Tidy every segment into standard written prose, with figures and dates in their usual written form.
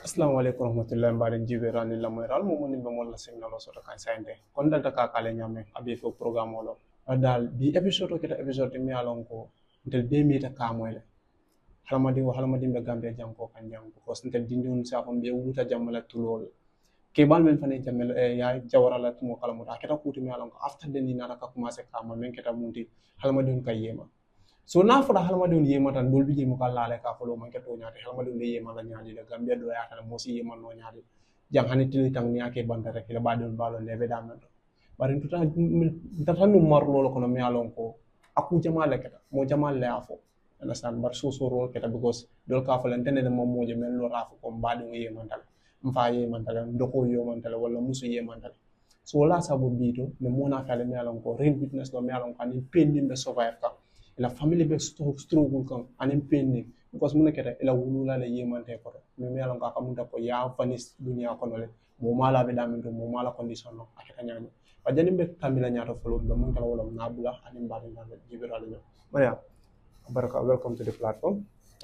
Assalamu alaikum warahmatullahi mbaɗen jiɓerani lamoyral momoni ɓe molla signal o soto kan sayde kon dalta ka kale ñamme aɓe fo programme oɗo dal bi épisode o keta épisode mi alon ko ntel be mita kamoyle halmadin ɓe gambe janko kan jang because ntel dindun safon ɓe wuta jammala tulol kebal men fane jammel ya jawarala tumo kala muta keta kuti mi alon ko after den ni nata ka commencé kama men keta munti halmadin kay yema so na fota halmadin yema tan dolbi jemo ka laale ka folo man keto nyaade halmadin le yema la nyaadi de gambia do ya tan mosi yema no nyaadi jang hani tili tang ni ake banda rek la badon balo le be damen do bari tuta data no mar lolo kono mi alon ko aku jama le keta mo jama le afo understand bar so role keta because dol ka falen tene mo moje men lo rafo ko mbadi yema dal mfa yema dal ndoko yema dal wala musu yema dal so wala sabu bito me mona kala mi alon ko real witness do mi alon ko ni pendi be survive ka la family be struggle kan anin penni because mun kete ila wulula le yemante ko me me alon ka kamunta ko ya vanis dunia kono le mo mala be damin do mo mala condition no akata nyani wa jani be tamila nyato folo be mun kala wala nabula anin bari na jibirale no maria baraka welcome to the platform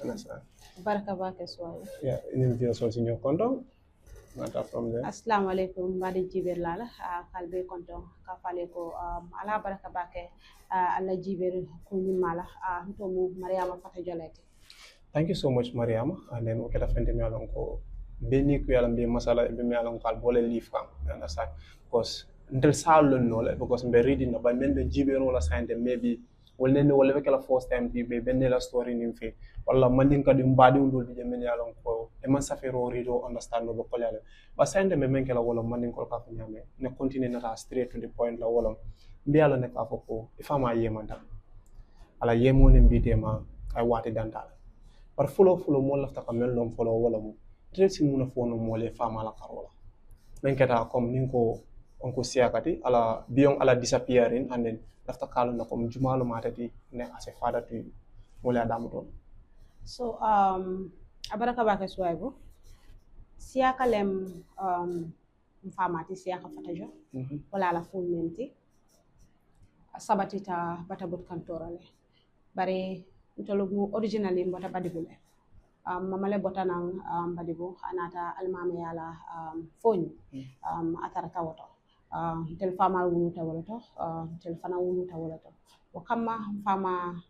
understand baraka bake swali yeah in video so sinyo kondo nata from there assalamu alaikum mbadi jiber lala kalbe konto ka fale ko ala baraka bake alla jiber ko nyimala to mu mariama fata jolete. Thank you so much mariama and then okay fente mi alon ko beni ko yalla be masala be mi alon kal bole leaf kam understand because ndel salon no le because be reading no ba men be jibero la sante maybe wala be kala first time be benn la story nim fe wala mandin kadi mbadi ndol be men yalon ko e man safero rido understand no ko yalla ba sante me men kala wala mandin ko ka ko nyame ne continue nata straight to the point la wala mbi yalla ne ka ko e fama yemanta ala yemo ne mbitema ay wati dantal par fulo mo lafta ka mel lom fulo wala mu tresi muna fono mo le fama la karola men keta comme ninko onko siakati ala biyon ala disappearing and then lafta kalu na comme jumalo matati ne ase fada tu wala adamu don So abaraka bake swaibo siaka lem mfamati siaka fata jo wala la full menti sabatita batabut kantorale bare utologu originally mbota badibule mamale botanang badibu anata almame yala foni atarata woto tel fama wuluta wala to tel fana wuluta wala to o kamma fama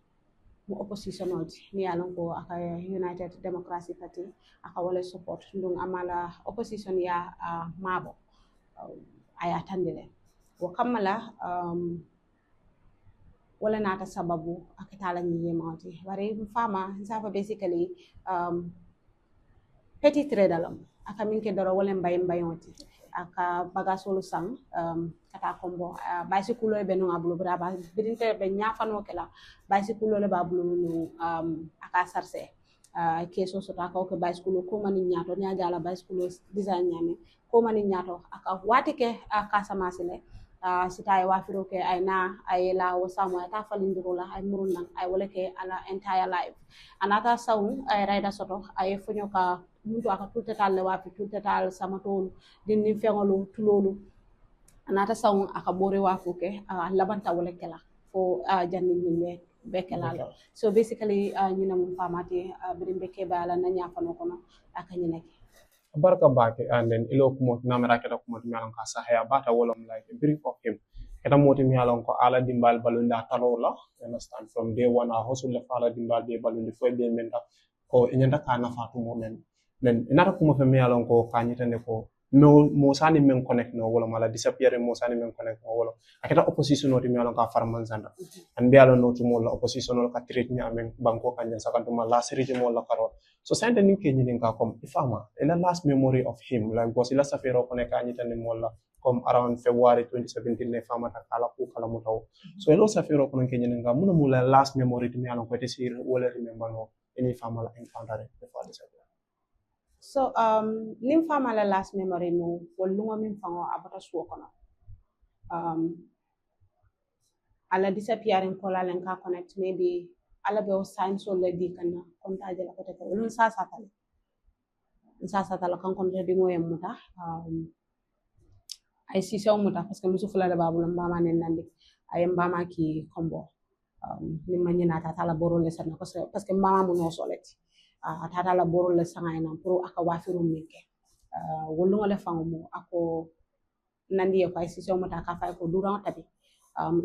mo opposition oti ni yalon ko aka United Democracy Party aka wala support ndung amala opposition ya mabo aya tandile o kamala wala nata sababu akitala nyiye mauti bari fama safa basically petit trader lam aka minke doro wala mbayoti aka bagasolu sang kata kombo bicycle be no abulu braba bidinte be nyafano kala bicycle le babulu no aka sarse keso sota ka ko bicycle ko mani nyato nyaajala bicycle design nyame ko mani nyato aka watike aka samasile sita wafiro ke ayna ayela wasamo ata falindiro la ay murunnan ay wala ke ala entire life anata sawu ay rayda soto ay fonyo ka muto aka tultetal le wafi tultetal samatolu dinni fengolu tulolu anata sawu aka bore wafu ke labanta wala kala fo janni nyimbe bekelal so basically nyina mum famati birimbe ke bala na nyafano kono aka nyineki baraka bake and then ilo kumo namera keta kumo mi alon ka sahaya bata wolom like a brief of him keta moti mi alon ko ala dimbal balunda talola understand from day one a hustle le fala dimbal be balundi fo be menta ko inyanda kana fatu mo men then inata kumo fe mi alon ko kanyita ne ko no mo sani men connect no wala mala disappear mo sani men connect no wala aketa opposition oti mi alon ka farman zanda and be alon no to mo la opposition no ka treat ni amen banko kanyen sakanto ma la seriti mo la karo so sente ni ke nyinin ka comme ifama ila last memory of him like because ila safero ko ne ka nyita ni mo la comme around February 2017 ne fama ta kala ku kala mutaw so ilo safero ko ne ke nyinin ka muna mo la last memory mi alon ko te sir wala remember no any fama la encounter before this. So nim fama la last memory no wolungo min fango abata suwo kono ala disappearing kola len ka connect maybe ala be o sign so le di kana kontaje la kote ko lun sa satale kan konta di moyem muta ay si sew muta parce que musu fula da babu mbama nen nandi ay mbama ki kombo ni manyina ta tala borole sana parce que mbama mu no soleti atata la borol le sangayna pour aka wafiru minke wolungo le fango ako nandi ko ay sisio mata ka fay ko duran tabi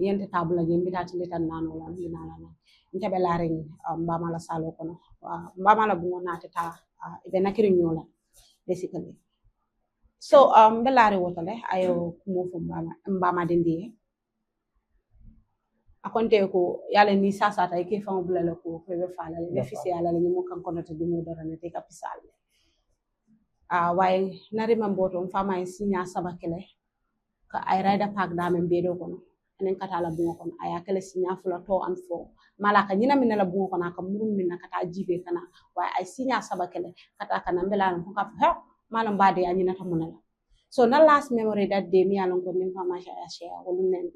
yente table je mbita tinde tan nano la nana ntabe laring mbama la salo kono mbama la bungo natata ibe nakiri nyola basically so belare wotale ayo kumo fu mbama dindi akonte ko yalla ni sasa tay ke fango bulala ko be fala le fisi yalla ni mo kan kono to di mo dara ne te capital way nari mamboto fama en signa sabakele ka ay rayda pak damen bedo kono enen kata la bungo kono aya kala signa fula to an fo malaka nyina min la bungo kono ka murum min kata jibe kana way ay signa sabakele kata kana mbela ko ka ha malam bade ya nyina tamunala so na last memory that day mi alon ko min fama share wolu nen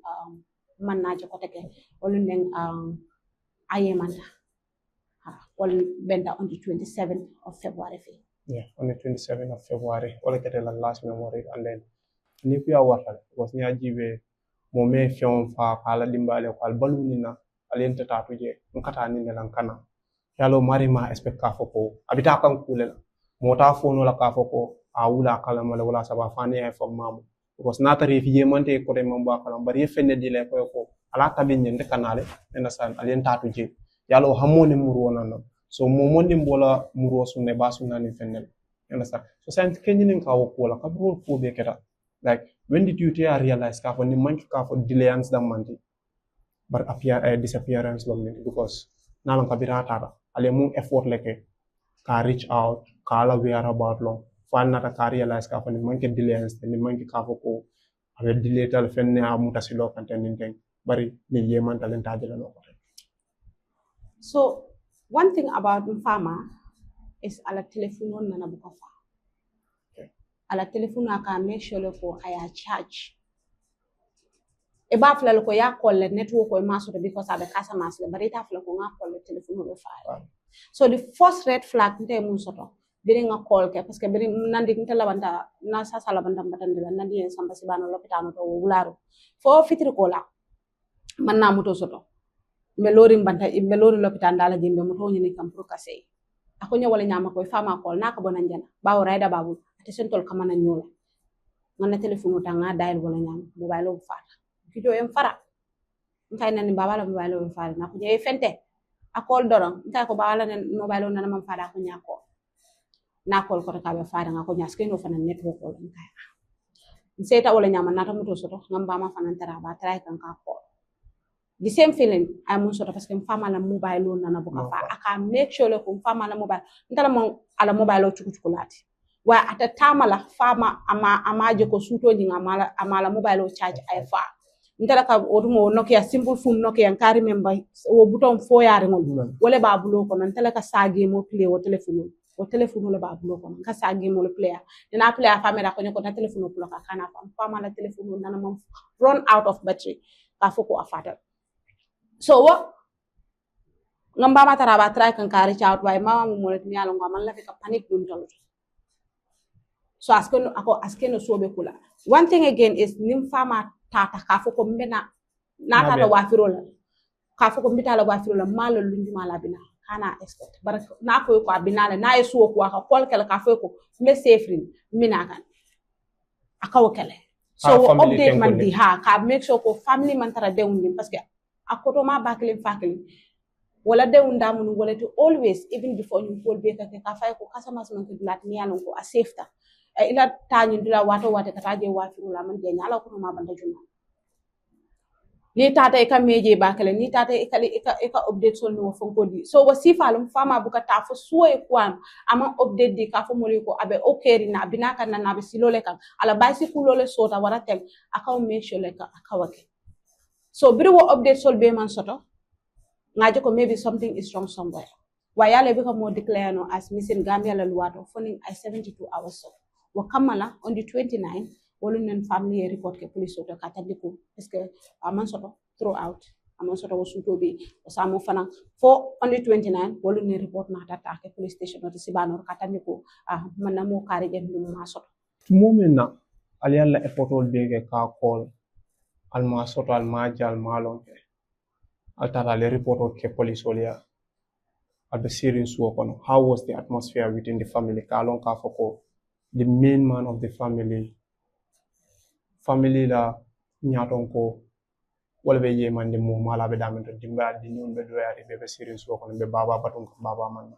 man na ko teke wolu nen ayemanta wol benda on the 27th of February yeah on the 27th of February wala kete la last memory and then ni ku ya wata was ni ajibe mo me fion fa kala dimbale ko albalu ni na alenta tatu je nkata ni lan kana yalo mari ma expect ka foko abita kan kulela mota fono la ka foko awula kala mala wala saba fani e fo mamu because na tari fi mante ko de mamba kala bari fenne dile ko ala tabin nyende kanale ena san alenta tatu je yalo hamone muru wonana so mo mondi mbola muru sunne basuna ni fennel ena sa so sant kenyinin ka woko la kabro ko be keta like when did you realize ka for ni manki ka for delayance da manti but appear disappearance government because nalan kabira tata ale mun effort leke ka reach out ka la where about long fan nata ka realize ka for ni manki delayance ni manki ka for ko abe delay tal fenne amuta silo kan ten ten bari ni yeman talen tajela no ko so one thing about Mfama is ala telephone nana buka fa ala telephone aka make sure ko aya charge e ba fla ko ya call network ko maso because abe kasa masle bari ta fla ko nga call telephone do fa so the first red flag nte mun soto biri nga call ke parce que biri nandi nte labanta na sasa labanta batande la nandi en samba sibano lopitano to wularo fo fitri ko la man na moto soto melori mbanta melori lopitan dala jimbe moto nyini kam pour kasey ako nyawale nyama ko fama call naka bonan jana bawo rayda babu ate sentol kamana nyola ngana telephone tanga dial wala nyama mobile o fata kido em fara ntay nani babala mobile o fara nako je fente akol doron ntay ko babala nen mobile o nana mam fara ko nyako nakol ko ka be fara ngako nyaske no fana network wala ntay nseta wala nyama nata moto soto ngamba ma fana tara ba try kan ka call the same feeling I mun soto parce que Mfama la mobile o nana buka fa aka make sure ko Mfama la mobile ntala mon ala mobile o chukuchukulati wa ata tamala fama amaje ko suto nyinga amala mobile o charge ay fa ntala ka odumo Nokia simple phone Nokia kari member o bouton fo yare ngol wala ba bulo ko ntala ka sage mo play o telephone le ba bulo ko ka sage mo le player dina player fama da ko nyoko na telephone ko ka kana Fama la telephone nana mom run out of battery ka foko afata so what ngamba matara ba try kan kari chaut way mama mo le nyalo ngam la ka panic dun tolo so aske no sobe kula one thing again is nim Fama tata ka foko mbena na tata wafiro la ka foko mbita la wafiro la malo lunjuma la bina kana expect bar na ko ko abina la na yeso ko ka kol kala ka foko me safety mina kan akaw kala so update man di ha ka make sure ko family man tara dewndi parce que akoto ma bakle fakle wala dewunda mun wala to always even before you call be ka fay ko customers man ko lat ni yanon ko a safety ila tanyi dula wato wate kataje wafiru la man je nyala ko ma banda juma ni tata e kam meje bakale ni tata e ka update sol no fonko di so wasifalum Fama buka ta fo suwe kwan ama update di ka fo moli ko abe okeri na binaka na be silole kan ala bicycle lole sota waratem akaw make sure le ka akawake so biri wo update sol be man soto ngaje ko maybe something is wrong somewhere wayale be ko mo declare no as missing Gambia la luwato phoning I 72 hours so wa kamala on the 29 wolu nen family report ke police soto katandiko parce que aman soto throughout aman soto wo suto be o samo fana fo on the 29 wolu nen report na data ke police station no sibano katandiko manna mo kare jen dum ma soto momena ali alla effort ol be ke ka call alma soto alma jal malon ke altara le report ke police olia at the series work on how was the atmosphere within the family kalon ka foko the main man of the family la nyaton ko wala be yemande mo mala be damen to dimba di ñun be doyari be series work on be baba batun ko baba man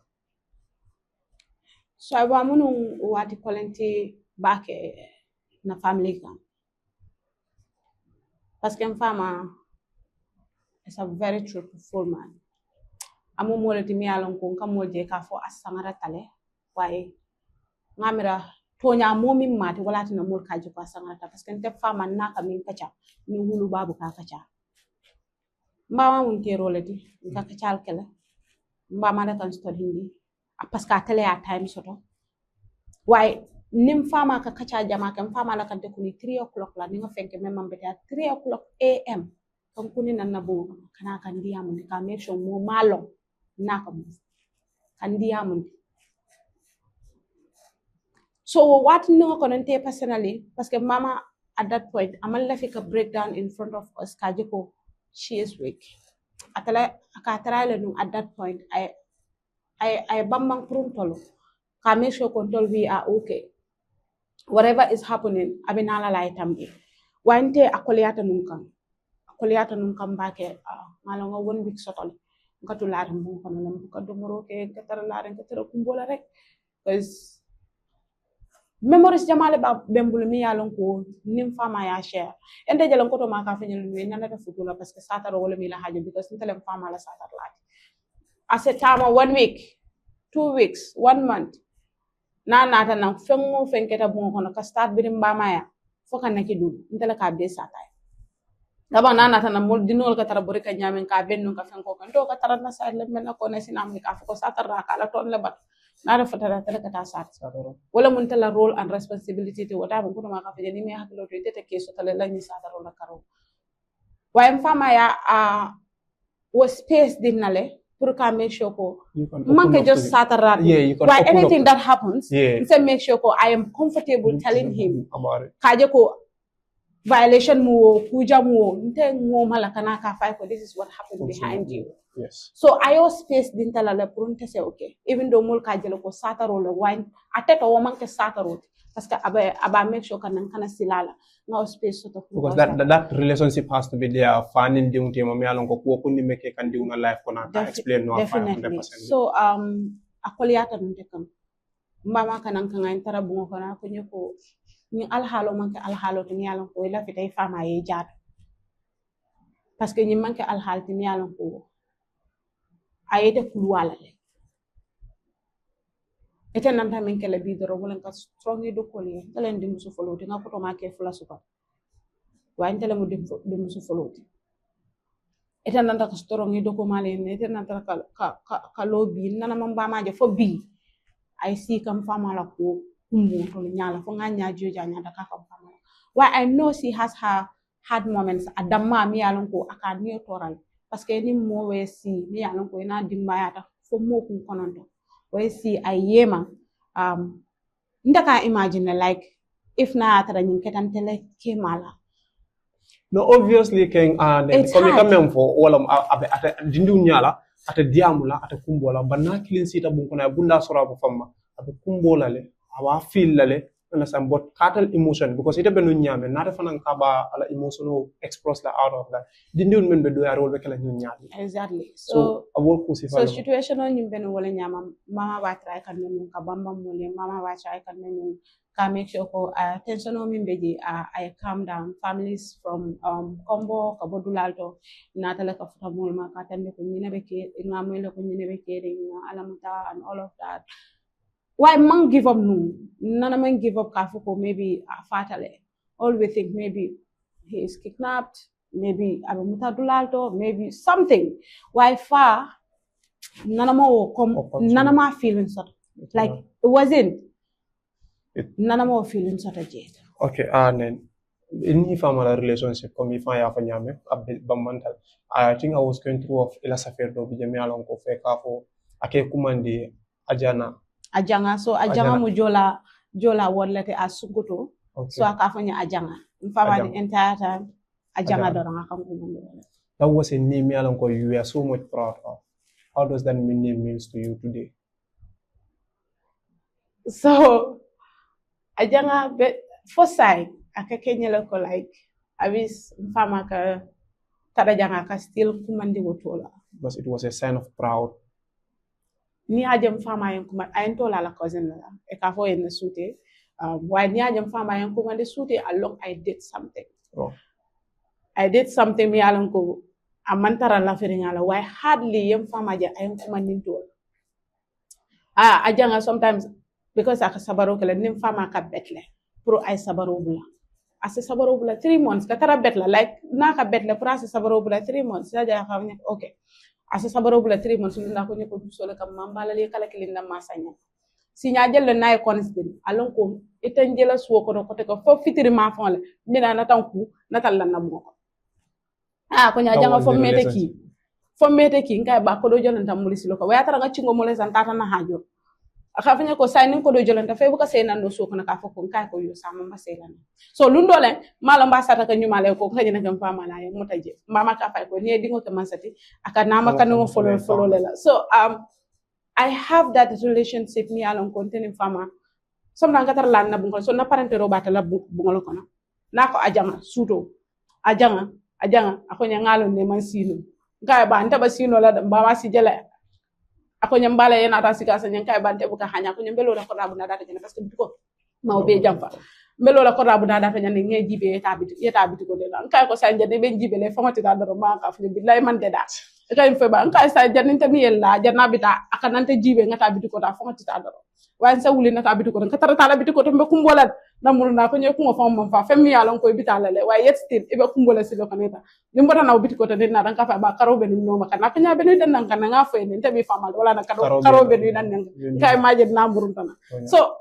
so aba munu wati kolenti bake na family kan parce que fama is a very truthful man amu molati mi yalon ko kam molje ka fo asangara tale waye ngamira tonya momi mati wala tina mol kaji ko asangara ta parce que nte fama naka min kacha ni wulu babu ka kacha mbawa mun ke rolati ka kachal kala mbama da kan sto hindi parce que tele ya time soto waye nim fama ka kacha jama kam fama la kan te kuni 3 o'clock la ni nga fenke même mbete 3 o'clock am kan kuni nan na bo kana kan diamu ni ka make sure mo malo naka mo kan diamu so what no konante personally parce que mama at that point amal la fika breakdown in front of us kajiko she is weak atala akatara le no at that point I bambang prum tolo ka make sure control we are okay whatever is happening abinala la itambi wante akoliata num kan bake malonga 1 week sotol ngatu laare mbu kono lam ko do moro ke katara laare katara kumbola rek because memories jamale ba bembul mi yalon ko nim fama ya share ende jalan ko to ma ka fenyel mi nana ta futula parce que sataro wala mi la hajo because ntelem fama la satar laati as a time 1 week 2 weeks 1 month na nata na fengo fenketa bon kono ka start bi mbama ya foka naki du ntela ka be satay daba na nata na mol dinol ka tara bori ka nyamen ka benno ka fenko kan to ka tara na sa le men ko ne sinam ka foko satar ra ka la ton le bat na da fatara tele ka ta sat wala mun tela role and responsibility to wata bon ko ma ka fe ni me haklo to tete keso tele la ni sataro la karo wa fama ya wo space dinale pour ka make sure ko manke just satara why anything that happens say make sure ko I am comfortable telling him about it kaje ko violation mu kuja mu nte ngoma la kana ka fay ko this is what happened behind you yes so ayo space din tala la pour nte say okay even though mol ka jelo ko sataro le wine ateto wo manke sataro parce que aba make sure kana silala no space so to because that relationship has to be there fanin diunte mo yalon ko ko ni meke kan diuna life ko na explain no 100% so akoliata nte kam mama kanan kan intara bungo kana ko nyeko ni alhalo manke alhalo to yalon ko la fitay fama ye jaat parce que ni manke alhal ti yalon ko ayete kulwala le ete nanta men kala bi doro wala ka strong do ko le talen dim su foloti nga ko to ma ke fula suka wa intele mo dim su foloti ete nanta ka strong do ko male ne ete nanta ka lobi nana mamba ma je fo bi ay si kam fama la ko kumbu to nyala fo nga nyaajo janya da ka kam fama why I know she has her hard moments adamma mi yalon ko aka ni toral parce que ni mo we si mi yalon ko ina dimba yata fo mo kun kononto we si ayema ndaka imagine like if na atara nyin ketantele kemala no obviously ken comme quand fo wala ata dindu nyala ata diamula ata kumbola banna kilin sita bun kona bunda sora ko famma ata kumbola le awa feel lale understand but cattle emotion because ita benu nyame nata fanan kaba ala emotional express la out of that dindu men be do ya role be kala nyun nyame exactly so awol ko so situation on benu wala nyama mama wa try kan men ka bamba mole mama wa try kan men ka make sure ko tension o min beji I calm down families from combo ka bodulalto nata la ka futa mol ma ka tambe ko nyine be ke ngamelo ko nyine be ke alamuta and all of that why man give up no nana man give up kafuko maybe fatale all we think maybe he is kidnapped maybe abamuta dulalto maybe something why far nana ma feeling sort like it wasn't nana ma feeling sort of jet okay then in family relationship comme if ya fa nyame abel bamantal I think I was going through of ila safer do bi jami alon ko fe ka fo ake kumandi ajanga so ajanga mu jola wodlete asukuto so akafanya ajanga mfama the entire time ajanga do nga kan ko that was a name alon ko you are so much proud of How does that name means to you today? So ajanga be fosai akakenyela ko like abis mfama ka tada janga ka still kumandi wotola Because it was a sign of proud. ni ajem fama yen kuma ayen tola la cousin la e ka fo en sute why ni ajem fama yen kuma de sute along I did something. Oh. I did something mi alon ko amantara la feringa why hardly yem fama ja ayen kuma nintola ajanga sometimes because aka sabaro kala nim fama ka betle pro ay sabaro bula ase sabaro bula 3 months ka tara betla like naka betle pro ase sabaro bula 3 months ja xamne okay ase sabaro bula 3 months nda ko nyeko solo kam mambala le kala kilinda masanya sinya jelle nay constant alon ko iten jela suwo ko ko te ko fo fitiri ma fon le mina na tanku natal la nabu ko ko nya janga fo mete ki ngai ba ko do jonanta mulisi lo ko waya tara nga cingo mole santata na hajo akafanya ko sai nin ko do jolanta fe buka sai nan do so kana ka fo ko kai ko yo sama ma sai lan so lundo le mala mba sata ka nyuma le ko kanya na kam fama la ya mutaje mama ka fay ko ne dingo ka mansati aka nama kan no follow le la so I have that relationship mi alon contenu fama somna ngatar lan na bungol so na parente ro bata la bungol ko na ko ajanga suto ajanga ako nya ngalo ne man sino ngai ba ntaba sino la ba ma si jele ako nyambala yana ta sika sa nyankai bante buka hanya ko nyambelo la ko rabu na data jene parce que bitiko maw be jamfa mbelo la ko rabu na data nyane nge jibe yeta bitiko de la nkai ko sa njade be jibe le famati da daro ma ka fu billahi man de da kay fe ba nkai sa jannin tan yella janna bita akanante jibe ngata bitiko da famati da daro wan sa wuli na ta bitiko ka tara tala bitiko to be kumbola namul na ko nyoy ko fam mom fa fem yalon koy bitala le way yet still ibe kumbola sibe kaneta limbota na bitiko to na dan ka fa ba karo be no maka na kanya be dan nan kan nga fe ne tabi famal wala na karo be dan nan kay maje na murun tana so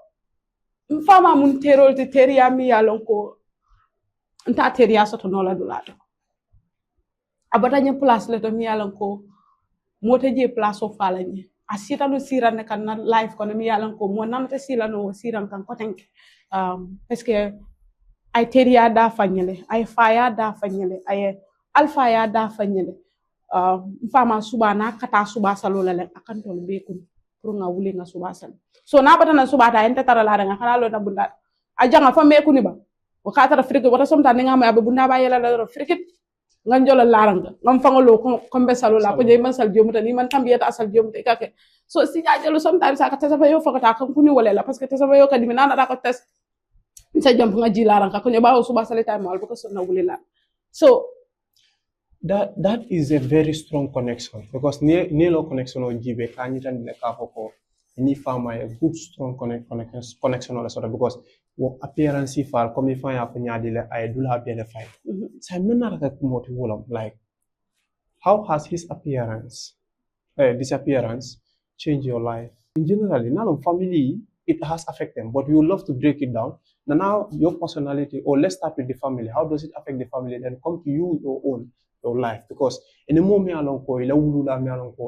fama mun terol te teria mi yalon ko nta teria soto no la dulato abata nya place le to mi yalon ko mota je place o fala ni asita no siran kan na life ko mi yalon ko mo nanata silano siran kan ko tank parce que ay teria da fanyele ay faya da fanyele ay alfa ya da fanyele fama subana kata suba salola le akan tol be kun pour nga wuli nga suba sal so na batana suba ta enta tara la nga kana lo na bunda ajanga fa me kuni ba o khatara frike wata somta nga ma be bunda ba yela la frike nga njola laranga ngam fangolo ko be salola ko jey man sal jomuta ni man tambiyata asal jomuta kake so si jaajelo somta sa ka tasa fa yo fakata kan kuni wala parce que tasa fa yo kadimi na da ko test sa jam nga jilaran ka ko nyoba suba salita mal ko so na wulila so that is a very strong connection because near connection or jibe kanyi tan le ka foko ni fama a good strong connection or sort of because wo appearance fal comme fa ya fa nyaadi le ay dula be le fay sa menna ka kumoti wolam like how has his appearance disappearance changed your life in generally now family it has affected them but you love to break it down. Now your personality, or let's start with the family. How does it affect the family? Then come to you, your life. Because in the moment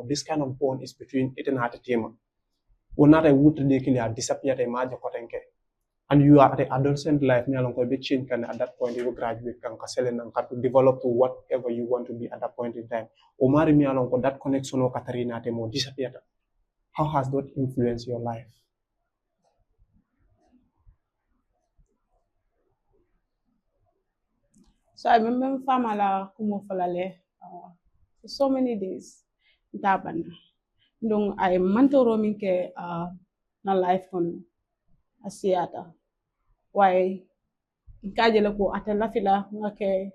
this kind of bond is between it and entertainment. Or not a wood they can disappear and you are at the adolescent life, change can at that point you will graduate and to develop to whatever you want to be at that point in time. Or marry me along that connection or Katarina Temo disappeared. How has that influenced your life? So I remember famala kumo falale for so many days dabana donc ay mantoro minke na life kono asiata why kajele ko atela fila ngake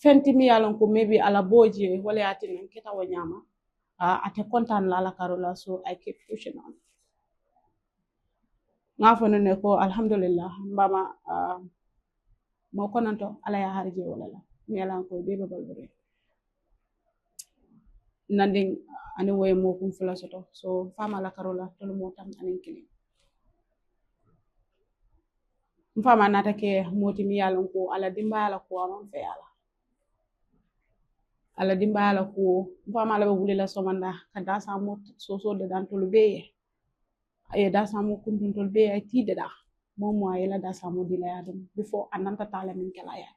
fenti mi yalon ko maybe ala boje wala atin keta wanyama ate kontan la la karola so I keep pushing on ngafo ne ko alhamdulillah mbama mo konanto ala ya harje wala la mi ala ko be babal bure nanding ani way mo kum fula soto so fama la karola to mo tam anen kili mfama natake moti mi ala ko ala dimba ala ko amon fe ala dimba ala ko mfama la wuli la somanda kada sa mo so de dan to be ay da sa mo kun to be ay ti de da momo ayela da samo dila yadum before ananta tala min kala ya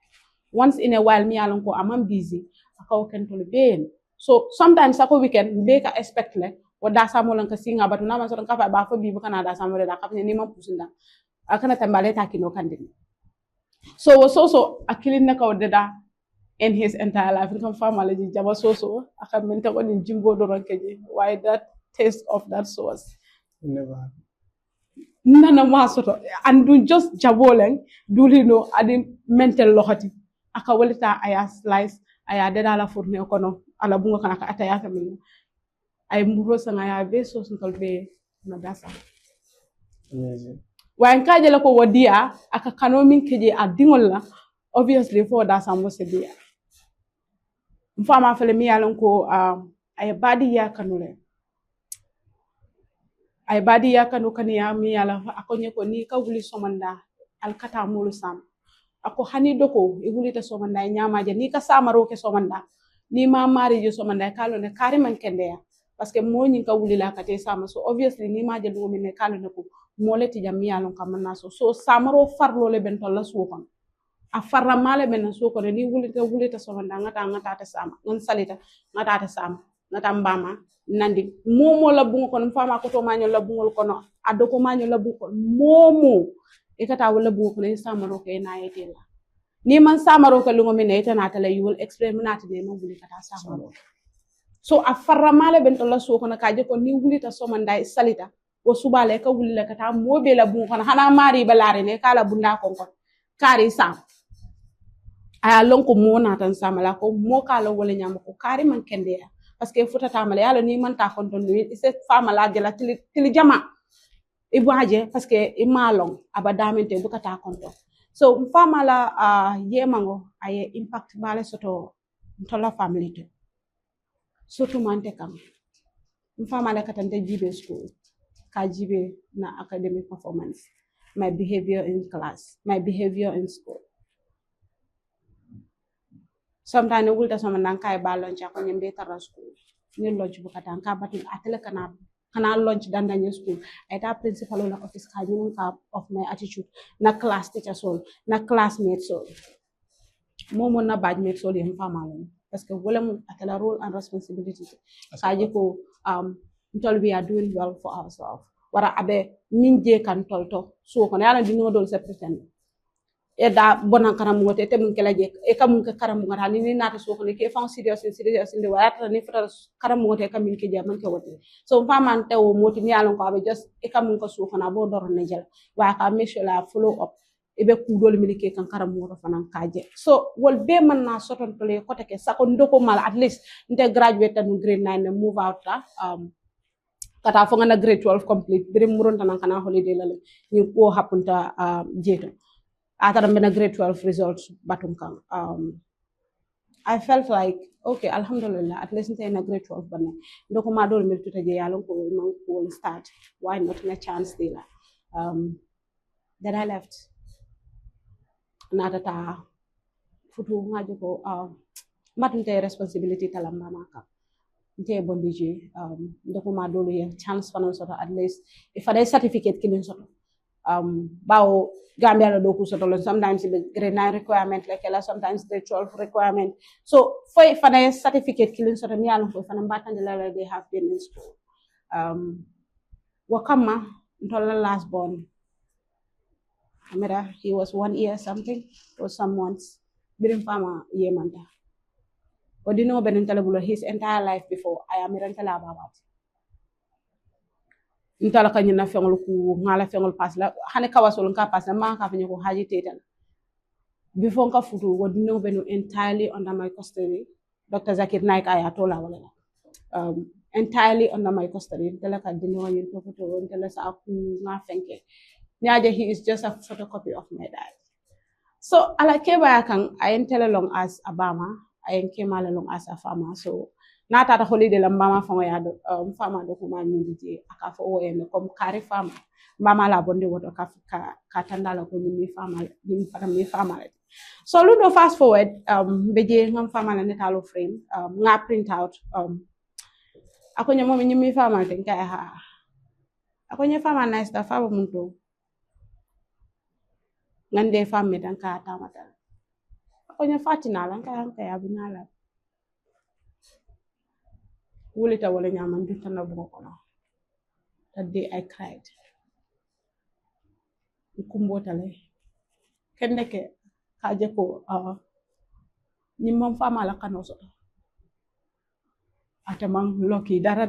once in a while mi alon ko amam busy akaw ken to ben So sometimes ako weekend be ka expect le o da samo lan ka singa batu na man so ka ba fo bi bu kana da samo da ka ni man pusinda akana tambale ta kino kandini. So was also a killing na ka odeda in his entire life. Come family jaba so aka menta ko ni jimbo do rankeje. Why that taste of that sauce? Never. Nana masoto and do just jaboleng dulino adi mental lohati aka walita aya slice aya deda la fourne kono ala bunga kana ka ataya kamino ay muro sanga ya be so sun tolbe na dasa. Amazing. Wayan kaje la ko wadia aka kano min keje a dingol la obviously for dasa mo se dia mfama fele mi yalon ko ay badi ya kanule ay badi ya kanu kaniya mi yala akonye ko ni ka wuli somanda alkata mulu sam ako hani doko e wuli ta somanda nyamaje ni ka samaro ke somanda ni ma mari je somanda kalo ne kari man kende ya parce que mo nyi ka wuli la kate sama so obviously ni ma je do mi ne kalo ne ko mole ti jam yalon kam na so samaro farlo le ben tolla so kon a farra male ben so ko ni wuli ta somanda ngata ta sama ngon salita ngata ta sama ngata mbama nandi momo la bungo kono fama ko to manyo la bungo kono ado ko manyo la bungo momo e kata wala bungo kono samaro ko na yete la ni man samaro ko lungo min yete na tala you will explain minati de no buli kata samaro so a farra male ben to la so kono kaje ko ni wuli ta so man dai salita o subale ka wuli la kata mobe la bungo kono hana mari balare ne kala bunda kon kon kari sam aya lonko mo na tan samala ko mo kala wala nyam ko kari man kende ya parce que futa tamale yalo ni man ta konton ni se fama la jela tili jama ibaje parce que imalong abadamente buka ta konton so fama la yemango aye impact bale soto tola family to soto mante kam fama la katante jibe school ka jibe na academic performance my behavior in class my behavior in school sometimes we will ta sama nan kay ba lunch ko nyembe tara school ni lunch bu katan ka batul atele kana lunch dan dan school eta principal la office ka nyun ka of my attitude na class teacher sol na classmates sol momo na badmate sol yem famalo parce que wala mu atela role and responsibility kaji ko tol we are doing well for ourselves wara abe min je kan tolto so ko yalla dino dol se pretend eda bonan karam wote te mun kala je e kam mun karam ngata ni nata so ko ne ke fan serious ndi wata ni fata karam wote kam min ke jaman ke wote so faman taw moti mi alon ko abe just e kam mun ko so ko na bo dor ne jel wa ka make sure la follow up e be ku dol mi ke kan karam woto fanan kaje so wol be man na soton to le ko te ke sako ndoko mal at least nte graduate tan grade 9 move out la kata fo ngana grade 12 complete birim muron tan kana holiday la ni ko hapunta jeto after the grade 12 results batum kan I felt like okay alhamdulillah at least in a grade 12 banne ndoko ma dol mil tuta je yalon ko man ko start why not a chance dila then I left nata futu ngaji ko matunte responsibility talamba maka nte bondiji ndoko ma dol ye chance fanan soto at least if I certificate kilin soto bawo Gambia la doku soto sometimes the grade 9 requirement like sometimes grade 12 requirement so for a certificate killing soto mi alon ko fana batande la they have been in school wakama ntola last born amira he was 1 year something or some months birim fama yemanta odino benen talabulo his entire life before I am rentala babati ntala ka nyina fengol ku ngala fengol pas la hane kawasol nka pas na ma ka fanyo ko haji tetan before nka futu wodino benu entirely under my custody Dr. Zakir Naik aya tola wala entirely under my custody ntala ka dino yin to to ntala sa aku nga fenke nyaje he is just a photocopy of my dad so ala keba kan ayen tele long as abama ayen kemala long as a farmer so nata ta holiday la mama fango ya do fama do ko ma nyindi aka fo o en comme kari fama mama la bonde wodo ka tandala ko ni fama ni fata mi fama so ludo fast forward beje ngam fama la netalo frame nga print out ako nyamo mi mi fama ten ka ha ako nya fama nice da fama munto ngande fama dan ka tamata ako nya fatina lan ka ya binala wulita wala nyaman jutana bugo kono. That day I cried. Kumbotale. Kendeke kaje ko nyimam fama la kano soto. Atamang loki dara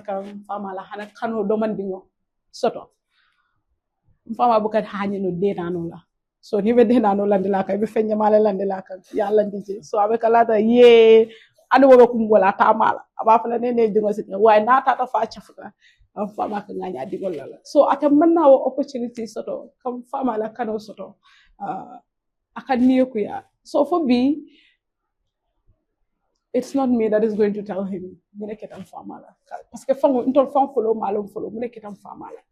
kan fama la hana kano doman bingo soto. Fama bukat hanya no dena no la. So ni be dena no landila ka be fenya mala landila ka ya landije. So abe kalata ye anu bobe kumbola tamala. Aba fala nene dingo sit way na tata fa chafuka. Fama ka nganya digol la. So atamanna wo opportunity soto kam fama la kano soto. Akan niyokuya. So for me, it's not me that is going to tell him mune ketam famala parce que fango intol fam follow malum follow mune ketam famala.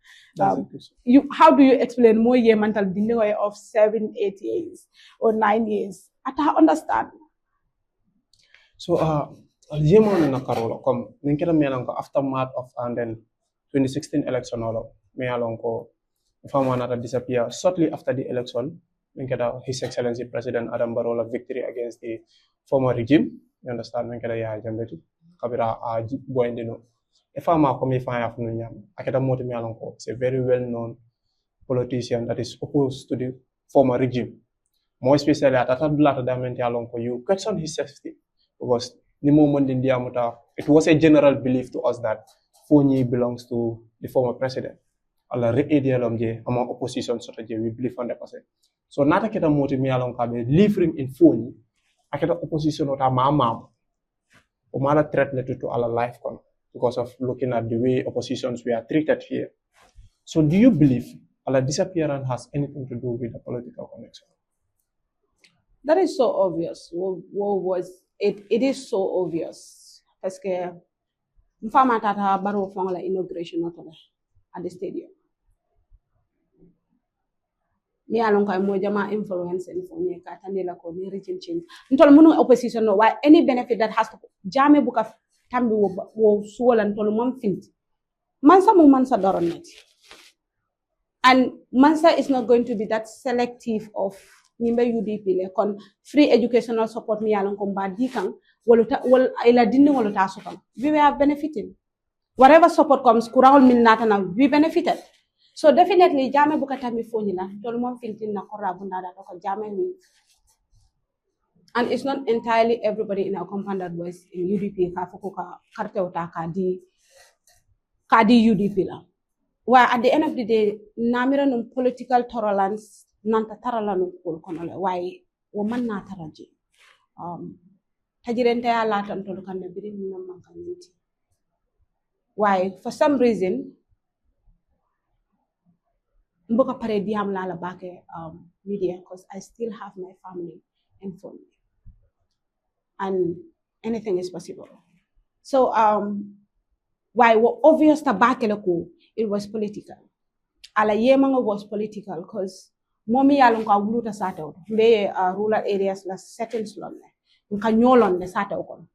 How do you explain more year mental delay of 7-8 years or 9 years? Ata understand. So yema na karola comme ninkera melan ko aftermath of and then 2016 election olo me alon ko fama na disappear shortly after the election. His Excellency President Adam Barrow victory against the former regime. You understand? Ya jambeti kabira boyndino. If I'm a come fire from Nyam, Aketa Motimi Alonko is a very well-known politician that is opposed to the former regime. More especially at Atabla Diamond Alonko, you question his safety because the moment in Diamuta, it was a general belief to us that Fonyi belongs to the former president. Allah re-idealomje among opposition strategy, we believe 100%. So nata kita moti mi alon kabe living in phone akita opposition ota mama o mala threat to our life con because of looking at the way oppositions we are treated here. So do you believe our disappearance has anything to do with the political connection? That is so obvious. What was it? It is so obvious. Parce que mfama tata Barrow fong la inauguration at the stadium. Me along kai mo jama influence and for me ka tandela ko ni regime change ntol munu opposition no why any benefit that has to jame buka tambi wo suwala ntol mom finti mansa mo mansa doronnet and mansa is not going to be that selective of nimbe UDP le kon free educational support me along ko mbadi kan wala ila dinni wala ta sokam we were benefiting whatever support comes kurawol min natana we benefited. So definitely jame bukata mi foni la tol mom filtin na korra bunda da ko jame mi. And it's not entirely everybody in our compound that was in UDP ka foko ka karte ota ka di UDP la. Why at the end of the day namira no political tolerance nanta tarala no ko kono la why wo man na taraji. Tajirente ya la tan tol kan biri mi man kan niti. Why for some reason Mboka pare diam la bake media because I still have my family informed. And anything is possible. So why obvious tabake it was political. Ala yemanga was political because momi yalon ka wuluta sata be rural areas la settings lonne. Nka nyolon le sata okono.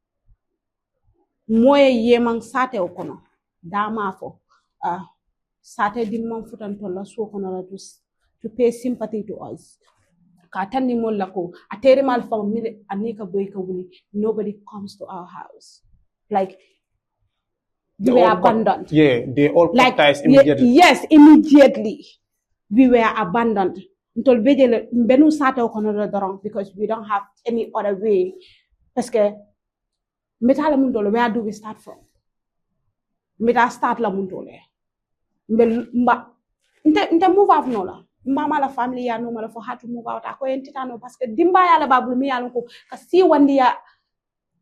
Moye yemang sata okono. Dama fo Sate di mom futantola so kono to pay sympathy to us. Katani molako atere mal fam mile anika boy ka wuli nobody comes to our house. Like we were abandoned. They all baptized immediately. Yes, immediately. We were abandoned. Ntol bejele mbenu sate kono dorong because we don't have any other way. Parce que metala mundolo where do we start from? Meta start la mundole. Nte move out no la mama la family ya no mala for her to move out ako entita no parce que dimba ya la bablu mi yalon ko ka si wandi ya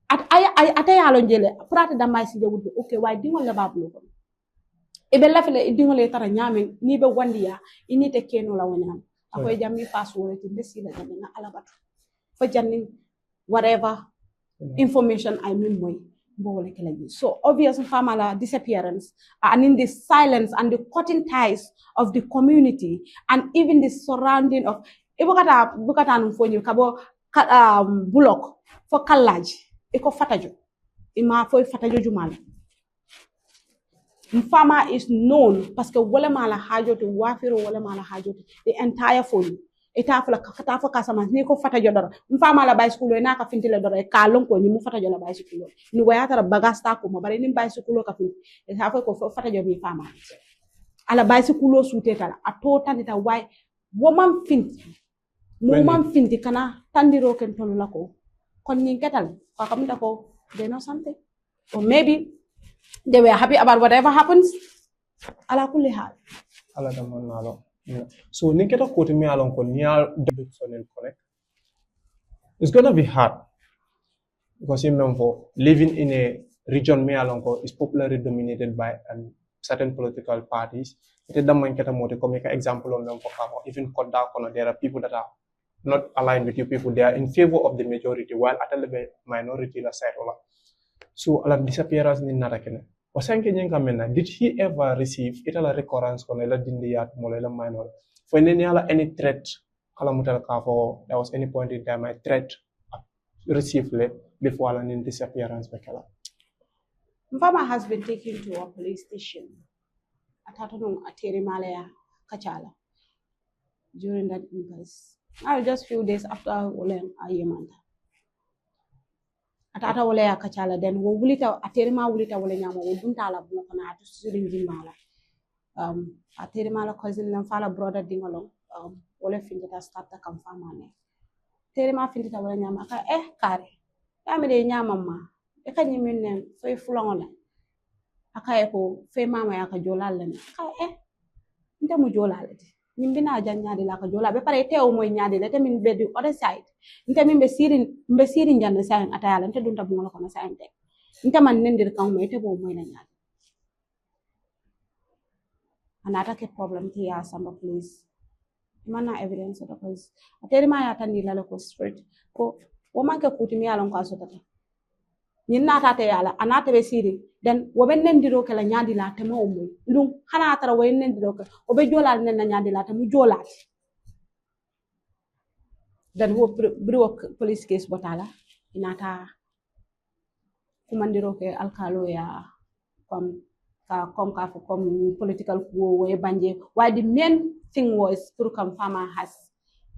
ata ya lo jele prata da may si jewul okay way dingol la bablu ko e be la fele dingol e tara nyame ni be wandi ya inite keno la wonyam ako jammi password ti besi la jammi na alabatu for janning whatever information I mean moy. So obvious family disappearance and in the silence and the cutting ties of the community and even the surrounding of ibukata nfonyo kabo bulok for kalaji iko fatajo ima for fatajo jumal Mfama is known parce que wala mala hajote wafiro wala mala hajote the entire phone ita fo kasama ni ko fata jo doro mfama la bicycle na ka fintile doro e ka lon ko ni mu fata jo la bicycle ni waya tara bagasta ko ma bare ni bicycle ka finti e ta fo ko fata jo mi fama ala bicycle sute tala a to tanita way woman finti kana tandiro ken tolu lako kon ni ketal ko kamta ko they know something or maybe they were happy about whatever happens ala kulli hal ala da man nalo so ni keta ko mi alon ko ni al debut sonel connect it's going to be hard because living in a region me alon ko is popularly dominated by certain political parties ite damman keta moti comme ka example on ko ka even kodda kono there are people that are not aligned with you people they are in favor of the majority while at the minority la side ola so ala disappearance ni nata kene o sanke nyenga menna did he ever receive itala recurrence kono la dindi yat mo la minor for any ala any threat kala mutal ka fo there was any point in time I threat received before ala ni disappearance bekala Mfama has been taken to a police station atatonong ateri malaya kachala during that inquest just few days after Olen Ayemanda atata wala ya kachala den wo wulita ateri ma wulita wala nyama wo bunta la bu kana atu sirin jimala ateri mala cousin lam fala brother dingolong wala finta start kam fama ne teri ma finta wala nyama ka kare ya me de nyama ma e kanyi minne fay fulongola akaye ko fay mama ya ka jolal len ka nte mu jolal de nimbina janyaade la ka jola be pare tew moy nyaade le temin be di other side nte min be sirin janne saen atayala nte dunta bu ngolo ko na saen te nte man nendir kan moy te bo moy la nyaade anata ke problem ti ya samba please mana evidence because ateri ma ya tani la ko straight ko wo manke kutimi ya lon ko asotata nyin nata te yala anata be siri den wo ben nendiro ke la nyaadi la te mo moy ndum xana tara way nendiro ke o be jolal nen na nyaadi la te mu jolati den wo bro police case botala inata kumandiro ke alkalo ya comme political wo way banje why the main thing was pour kam fama has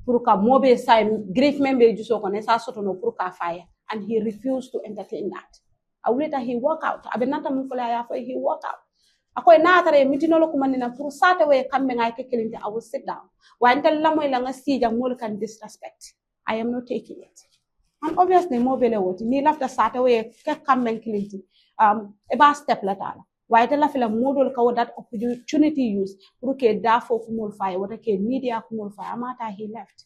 pour ka mobe say grief member juso ko ne sa soto no pour ka fire and he refused to entertain that awulita he walk out abenata mun fola ya fa he walk out akoy naatare mitinolo ko manina pour sate way kambe ngay ke kelinte I will sit down wa entel lamoy la nga sija mol kan disrespect I am not taking it and obviously mobile woti ni lafta sate way ke kambe kelinti e ba step la tala wa itela fila modol ka that opportunity use pour ke da fofu mol fay wata ke media ko mol fay amata he left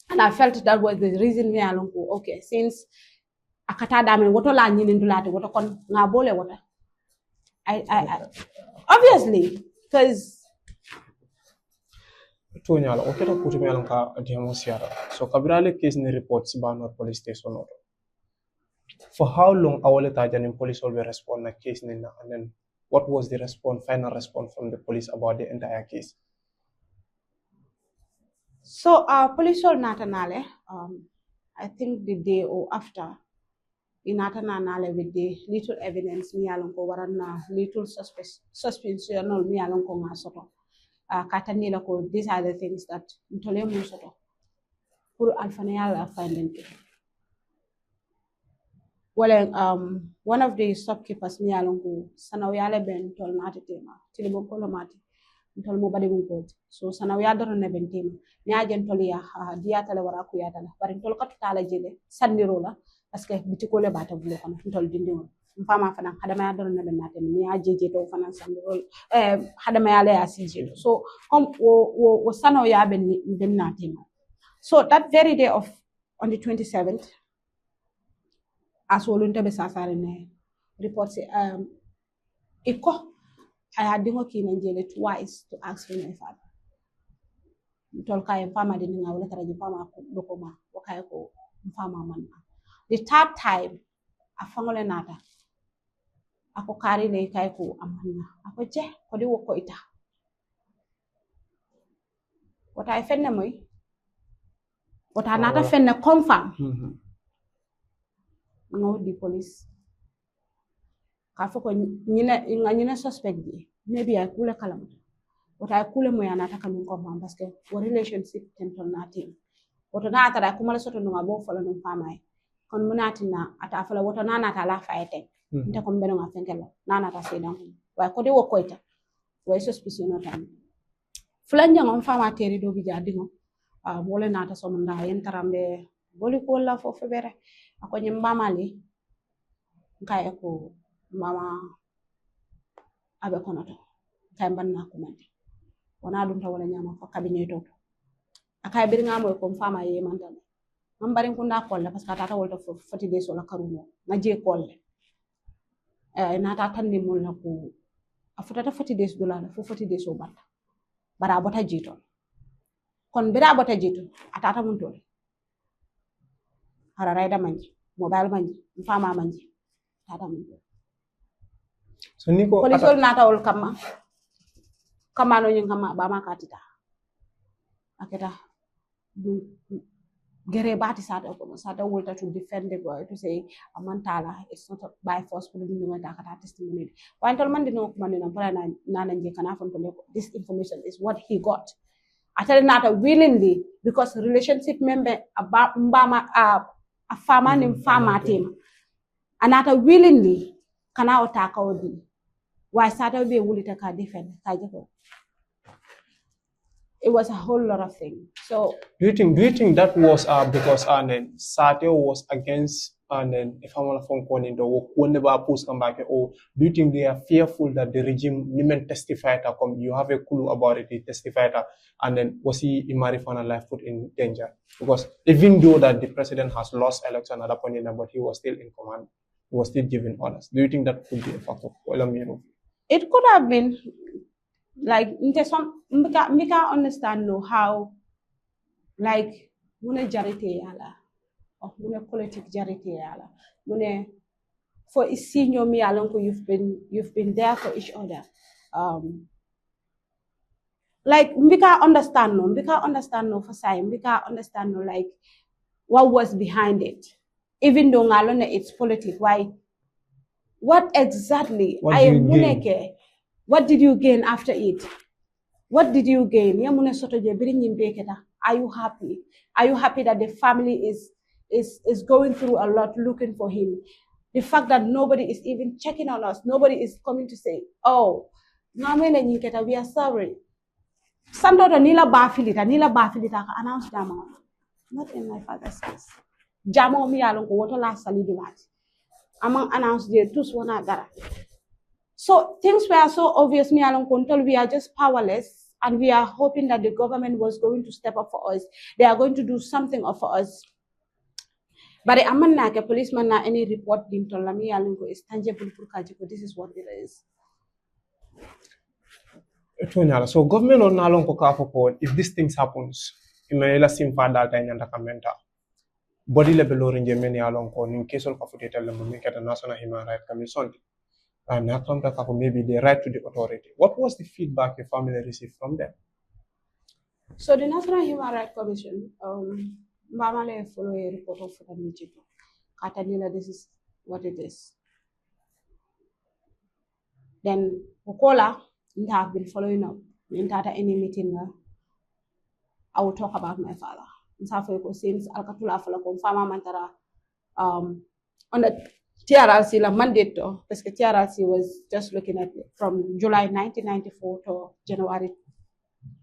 and I felt that was the reason me along okay since akata damen woto la nyini ndulate woto kon nga bole woto I obviously because to nyala o keta putu me alon ka demo siara so kabirale case ni report si banor police station no for how long awole ta janin police will respond na case ni na and then what was the final response from the police about the entire case so police all natanale I think the day or after inatana nale with the little evidence mi alon ko waranna little suspensional mi alon ko ngasoto katani la ko these are the things that ntole mo soto pour alfana yalla finding wala one of the shopkeepers mi alon ko sanaw yalla ben tol nati tema tilibo ko mati tol mo badi ko so sanaw ya doro ne ben tema ni ajen tol ya diata la wara ku yata la bari tol katu tala jele sandiro la parce que bitiko le bata bulo kono tol dindi won fama fana hadama ya doro ne ben natem ni ajeje to fana sandiro hadama ya le asije so wo sanaw ya ben natem so that very day of on the 27th as wolunta be sasare ne report say iko I had dingo kina njele twice to ask for my father tol kay fama de nga wala taraji fama ko dokoma wakay ko fama man the third time afangole nata ako kari le kay ko amanna ako je ko di woko ita wata ay fenne moy wata nata fenne confirm no di police ka foko nyina suspect di maybe ay kula kalam wota kule mo yana ta kamin ko mam parce que wo relationship tentol na team woto na atara kuma la soto no abo fala no famay kon munatina ata fala woto nana ta la fayete nta ko mbeno nga fenkelo nana ta sedan way ko de wo koyta way suspicion no tan fulan jangom fama teri do bi jadingo wole nata so nda yen tarambe boli ko la fo febere ako nyim mamali kay ko mama abe konoto kay banna ko mande wona dum ta wala nyama ko kabinet to akay bir ngamo ko fama ye mandal ngam barin ko nda kolle parce que tata wolta fo fati de so la karumo na je kolle nata tanni mol na ko afutata fati de so la fo fati de so batta bara bota jito kon bira bota jito atata mun to hara rayda manji mobile manji fama manji tata mun to so niko polisol nata ol kama no nyin kama ba ma katita aketa gere bati sada ko sada wolta to defend the boy to say amantala it's not by force for the ngata kata testimony wantol man dino ko man na para na nje kana fon to this information is what he got atale nata willingly because relationship member aba mbama a fama nim fama team anata willingly kana otaka odi why sada be wulita ka defend ka jeko. It was a whole lot of things. So do you think that was because Sate was against if I'm on a phone call in the work whenever post come back, or do you think they are fearful that the regime nimen testified come you have a clue about it, he testified and then was he Imarifana life put in danger? Because even though that the president has lost election at that point in time, but he was still in command, he was still giving orders. Do you think that could be a factor? It could have been. Like mika understand no how like mune jarite yala or mune politic jarite yala mune for senior me alonko you've been there for each other like mika understand no for say mika understand no like what was behind it even though ngalone it's politics why what exactly what did you gain after it? What did you gain? Are you happy? Are you happy that the family is going through a lot looking for him? The fact that nobody is even checking on us, nobody is coming to say, oh, we are sorry. Santo nila bafilita announce Jama. Not in my father's house. Jama mi along water last salidulat. Among announced the two swana gara. So things were so obvious, me along control, we are just powerless and we are hoping that the government was going to step up for us. They are going to do something for us. But the amanna ke policeman na any report dim to lami along is tangible for kajiko. This is what it is. So government on along ko if these things happens, imayela simpa data nyanda kamenta. Body level orange many along ko in case of kafuteta lembu make the National Human Rights Commission. And maybe the right to the authority. What was the feedback your family received from them? So the National Human Rights Commission, Mamale follow a report of the meeting. Katanila, this is what it is. Then Okola, we have been following up. In any meeting, I will talk about my father. Since Alcatula follow confirm Mantara on the TRRC la mandate because TRRC was just looking at it from July 1994 to January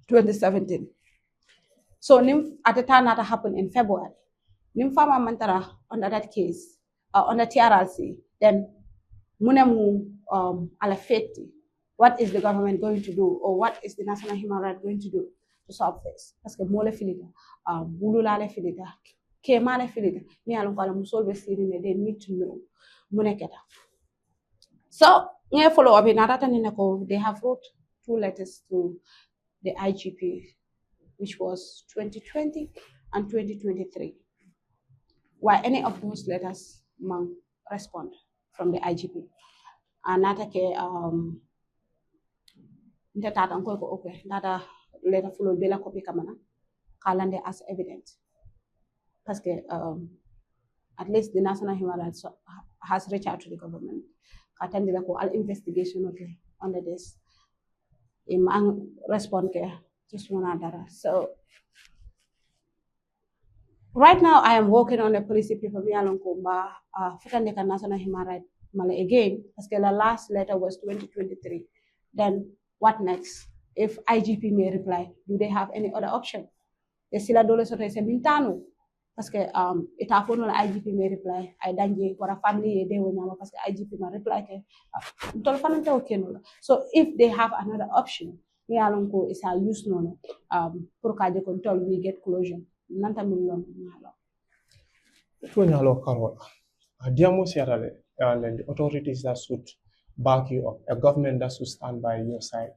2017. So at the time that happened in February, nim fama mantara under that case under TRRC, then munemu alafeti what is the government going to do or what is the National Human Rights going to do to solve this? Parce que mole filita bulula le filita kemane filita ni alon kala musolbe sirine they need to know. So, follow up in they have wrote 2 letters to the IGP, which was 2020 and 2023. Why any of those letters respond from the IGP? And that letter follow bela copy kamana kalande as evidence. Parce que at least the National Human Rights has reached out to the government. Attended all investigation under this. ang respond ke just mona dara. So right now I am working on a policy paper mi alon ko ba futande ka national human right mala again parce que the last letter was 2023. Then what next? If IGP may reply, do they have any other option? E sila dole soto se bintano parce que ita fono la IGP may reply ay danje wara family e de wonyama parce que IGP ma reply ke tol fanante o kenola. So if they have another option mi alon ko isa use nono pour ka je kon tol we get closure nanta million ngalo to nyalo karola diamo siatale and the authorities that should back you up, a government that should stand by your side.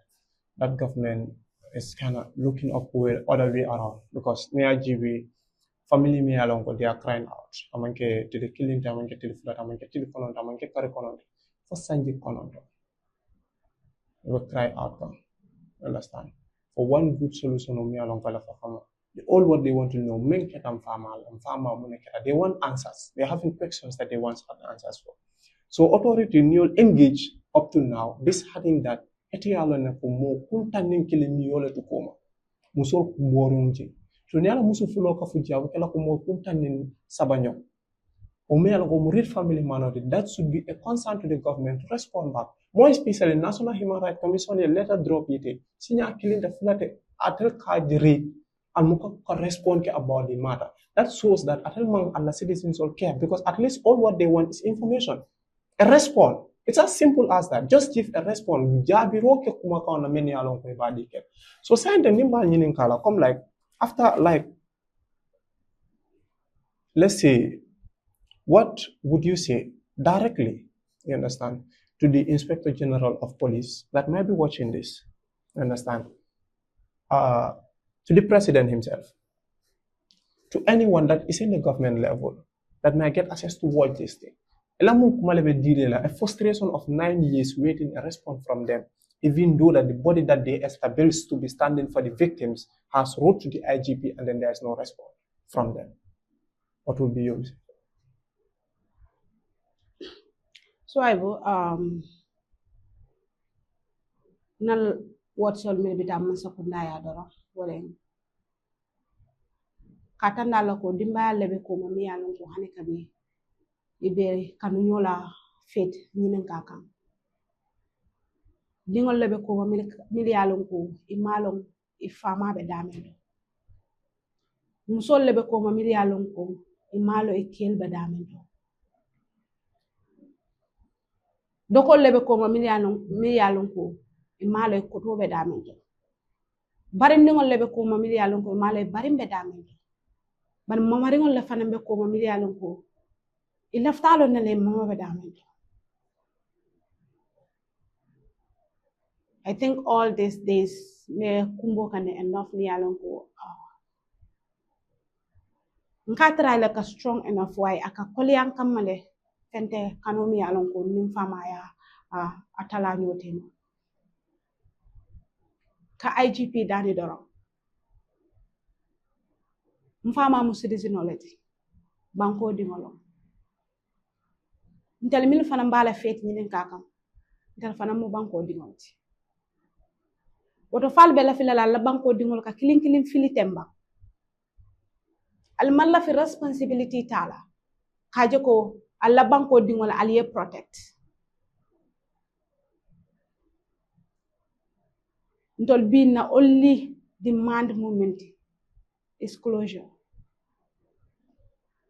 That government is kind of looking up with other way around because near GB family me along they are crying out. Amanke to the killing, amanke to the flood, amanke to the colon, amanke carry colon for Sanji colon. They will cry out. Understand? For one good solution, me along all what they want to know, they want answers. They're having questions that they want answers for. So authority new engage up to now, this having that etialo na mo kunta ninkile miyole to koma. Musol kuborunje. So nyala musu fulo ka fuja wakela ko mo kunta nin sabanyo. O me ala ko read family minority, that should be a concern to the government to respond back. More especially National Human Rights Commission a letter drop it. Sinya killing the flat atel kajri and muka respond about the matter. That shows that atel mang and the citizens all care because at least all what they want is information. A response. It's as simple as that. Just give a response. So saying the nimba nyinin kala come like after like let's say what would you say directly, you understand, to the Inspector General of Police that might be watching this, you understand, to the President himself, to anyone that is in the government level that might get access to watch this thing. A frustration of 9 years waiting a response from them, even though that the body that they established to be standing for the victims has wrote to the IGP and then there is no response from them. What will be yours? So I will nal what's all maybe that man sakunda ya doro wala katanda lako dimba lebe ko mami ya lonko hani kabi ibe kanunyola fet nyinen kaka dingol lebe ko mami ya lonko imalong ifama be damendo musol lebe ko mami ya lonko imalo ikel be damendo dokol lebe ko mami ya lonko imalo ikoto be damendo barim dingol lebe ko mami ya lonko imalo barim be damendo ban mamaringol le fanembe ko mami ya lonko ilaftalo nele mama be damendo. I think all these days me kumbo kan enough ni alonko nkatra like a strong enough why aka kolian kamale fente kanomi alonko nim fama ya atala nyoteno ka IGP dani doro mfama musidizinoletti banko dingolo ntel mil fana mbala fet nyinen kakam ntel fana mo banko dingolti woto falbe la filala la banko dingol ka kilin fili temba al malla fi responsibility tala kaje ko alla banko dingol aliye protect ntol binna only demand moment is closure.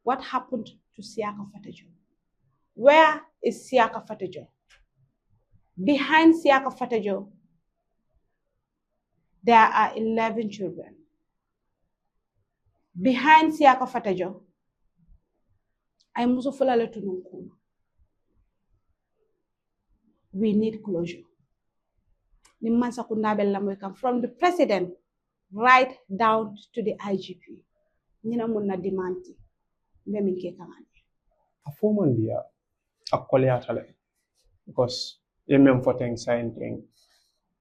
What happened to Siaka Fatajo? Where is Siaka Fatajo? Behind Siaka Fatajo, there are 11 children. Behind Siaka Fatajo, I muso fulale tununku. We need closure. Nimman sakunda bella come from the president right down to the IGP. Nina munna demanti. Meminke kamani. A former dia akoliatale because you mem for thing sign thing.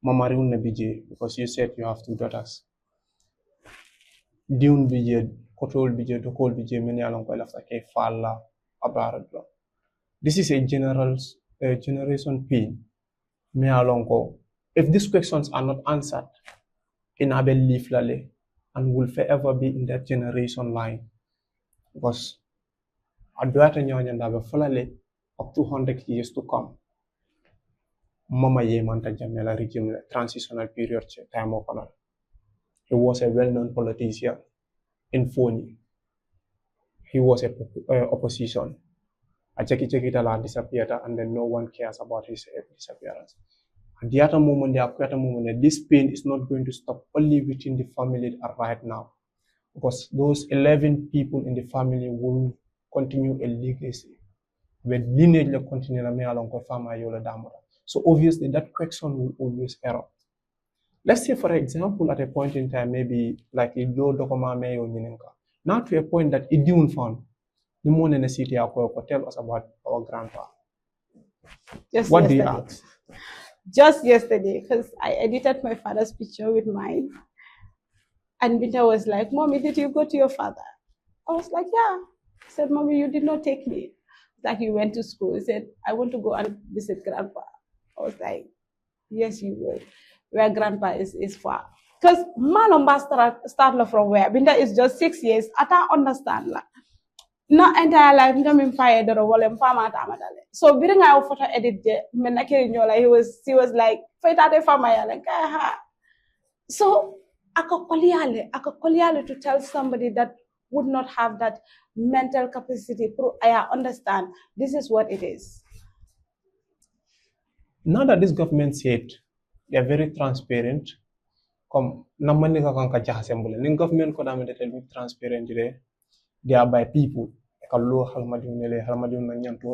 Mama riun BJ because you said you have 2 daughters. Diun BJ, control BJ, the whole BJ, many along well after K Falla Abarad. This is a generation pain. Me along go if these questions are not answered, in a belief lale and will forever be in that generation line because aduata nyonyanda be fulale up to 100 years to come. Mama Yemanta Jamela regime transitional period time opener. He was a well-known politician in Foni. He was a opposition. A Chekitala disappeared and then no one cares about his disappearance. At the other moment, this pain is not going to stop only within the family right now. Because those 11 people in the family will continue a legacy. When lineage will continue along with family yola damara. So obviously that question will always erupt. Let's say, for example, at a point in time, maybe like a low document mayo ninenka. Now to a point that it didn't found. The more in the city, tell us about our grandpa. What do you ask? Just yesterday, because I edited my father's picture with mine. And Binta was like, Mommy, did you go to your father? I was like, yeah. He said, Mommy, you did not take me. Like, you went to school. He said, I want to go and visit grandpa. I was like, yes, you will. Where grandpa is far. Because Malomba start from where? Binta is just 6 years. I don't understand. Like, not entire life, I'm fired or wall farmer. So, being I photo edit, he was like, so, to tell somebody that would not have that mental capacity, I understand. This is what it is. Now that this government said they are very transparent, come government be transparent today. They are by people. To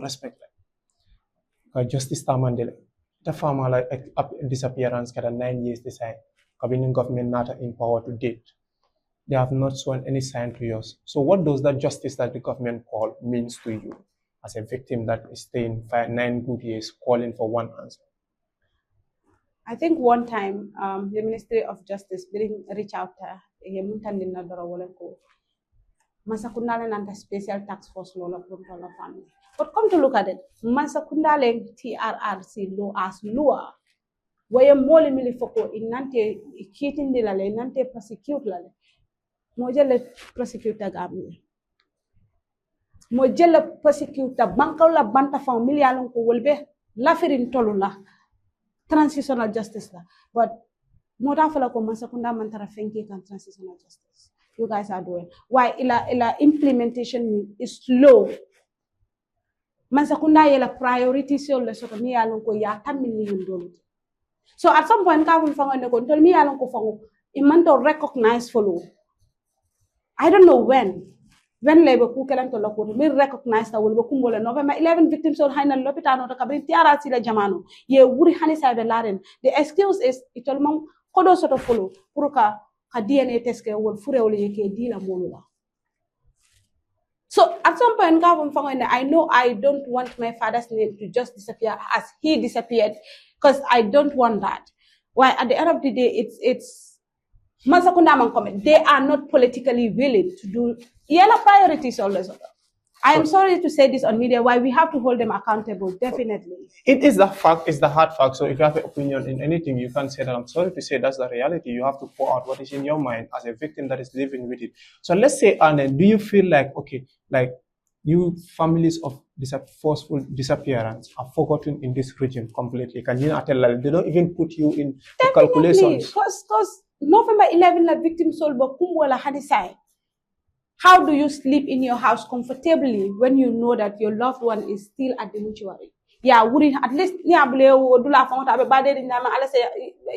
respect them. Justice Tamandele. The farmer like disappearance 9 years decide. Cabinet government not in power to date. They have not shown any sign to us. So what does that justice that the government call means to you as a victim that is staying 9 good years calling for one answer? I think one time the Ministry of Justice reach out to Masakundale nanta special task force lola from family. But come to look at it, Masakundale TRRC law as law. Waya mole mili foko inante cheating de lale inante prosecute lale. Mojele prosecutor gambi. Mojele prosecutor bankaula banta family alon ko wolbe lafirin tolula transitional justice la. But modafala ko Masakunda mantara fenki kan transitional justice. You guys are doing. Why ila implementation is slow. Masakunda yela priority so le soto mi alon ko ya $10 million. So at some point, I will find a me along to recognize follow. I don't know when labor cook and to me recognize that will be November 11 victims or Hina Lopitano to Cabin Tiara Sila Jamano. Ye would Hanis have a Latin. The excuse is it all Kodo sort of follow Puruka a DNA test will Fureoli Dila Molula. So at some point, I know I don't want my father's name to just disappear as he disappeared. Because I don't want that. Why at the end of the day, it's Masakunda comment. They are not politically willing to do yellow priorities always. I am sorry to say this on media. Why we have to hold them accountable? Definitely. It is the fact. It's the hard fact. So if you have an opinion in anything, you can't say that. I'm sorry to say that's the reality. You have to pour out what is in your mind as a victim that is living with it. So let's say, Anne, do you feel like you families of forceful disappearance are forgotten in this region completely? Can you not tell that they don't even put you in the calculations? Because November 11, the victim soul Bakumbola Hadisai. How do you sleep in your house comfortably when you know that your loved one is still at the mortuary? Yeah, would at least Niabule do la found a bad in Nama Alice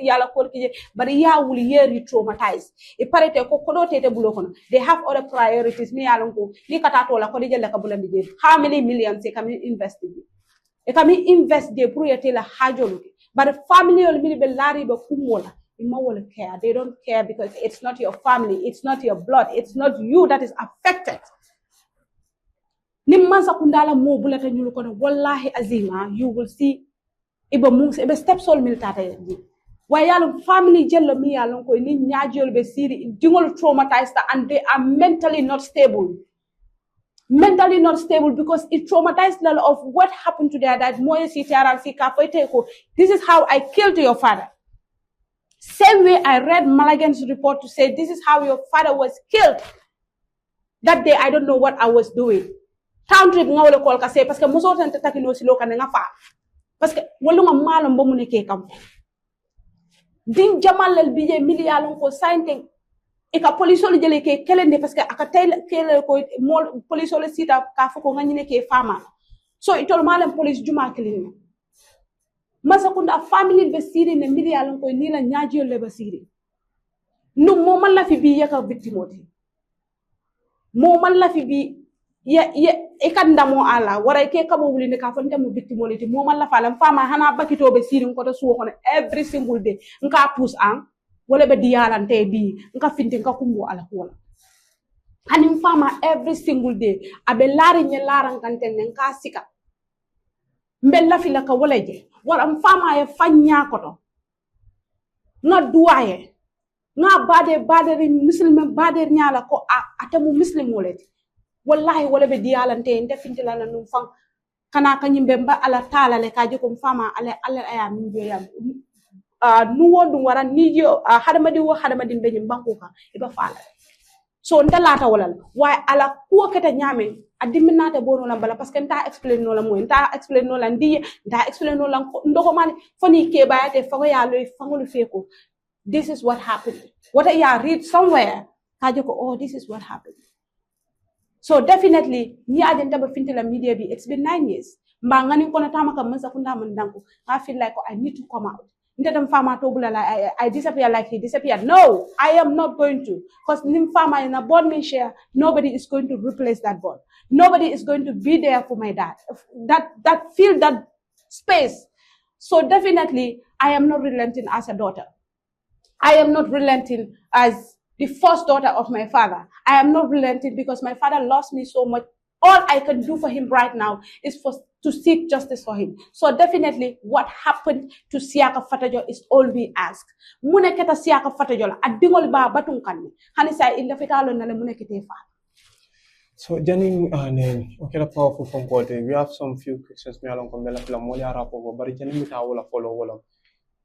Yala Korki, but yeah, will hear you traumatized. A parate Kokodote Bulokon. They have other priorities. Me alongo, Nikatola, Kodija Lakabulan. How many millions they can invest in you? They can invest the Pruyatela Hajoluki. But the family will be Lari Bakumola. Will care. They don't care because it's not your family, it's not your blood, it's not you that is affected. Nimmansa kundala mo bulata nyulu kono wallahi azima you will see iba mungs iba step sol militata di wayalum family jello mi yalon ko ni nyaajol be siri dingol traumatized and they are mentally not stable because it traumatized them of what happened to their dad. This is how I killed your father. Same way I read Malagan's report to say, this is how your father was killed. That day, I don't know what I was doing. Town trip nga wala call kasi parce que muso tan tataki no silo kan nga fa. Parce que wala nga malom ba mu nekké kam. Din jamal lel bije miliyalon ko sainte e ka police le jele ke kelende parce que aka tay kele ko police le sita ka foko nga nyine ke fama. So itol malam police juma kelin. Masakunda family be siri ne miliyalon ko ni la nyaaji le ba siri. No mo man la fi bi yaka victimoti. Mo man la fi bi e kan ndamo ala wara ke kabo wuli ne ka fonta mo victimolity mo man la falam fama hana bakito be sirin ko to suwo kono every single day nka push an wala be diyalante bi nka finti nka kumbo ala wala hanim fama every single day abe lari nye laran kanten nka sika mbella fi la ka wala je wala fama ye fanya ko to na duwaye nga bade muslim bade nyala ko atamu muslim woleti wallahi wala be diyalante nte fintila na num fang kana kanyimbe mba ala tala le kaje ko fama ala aya min joyam nu wodum wara ni jo hadamadi be nyim banko ka iba fala so ndalata wala way ala ko keta nyame adiminata bono la bala parce que nta explain no la mo nta explain no la ndi nta explain no la ndoko man foni ke bayate fago ya lo fangolu feko this is what happened what I read somewhere kaje ko oh this is what happened. So definitely, ni agenda ba fintila media bi. It's been 9 years. Mbangani ko na tama ka mansa kunda mandanko. I feel like I need to come out. Ndedam farmer to bula like I disappear like he disappeared. No, I am not going to. Because nim farmer in a board may share, nobody is going to replace that board. Nobody is going to be there for my dad. That feel that space. So definitely, I am not relenting as a daughter. I am not relenting as the first daughter of my father. I am not relenting because my father loves me so much. All I can do for him right now is to seek justice for him. So definitely what happened to Siaka Fatajo is all we ask. Mune keta Siaka Fatajo la adingol ba batun kanni. Hani sa illa fitalo na le mune kete fa. So Janin okay the powerful phone call. We have some few questions me along from Bella Moli Arapo, but Janin mita wala follow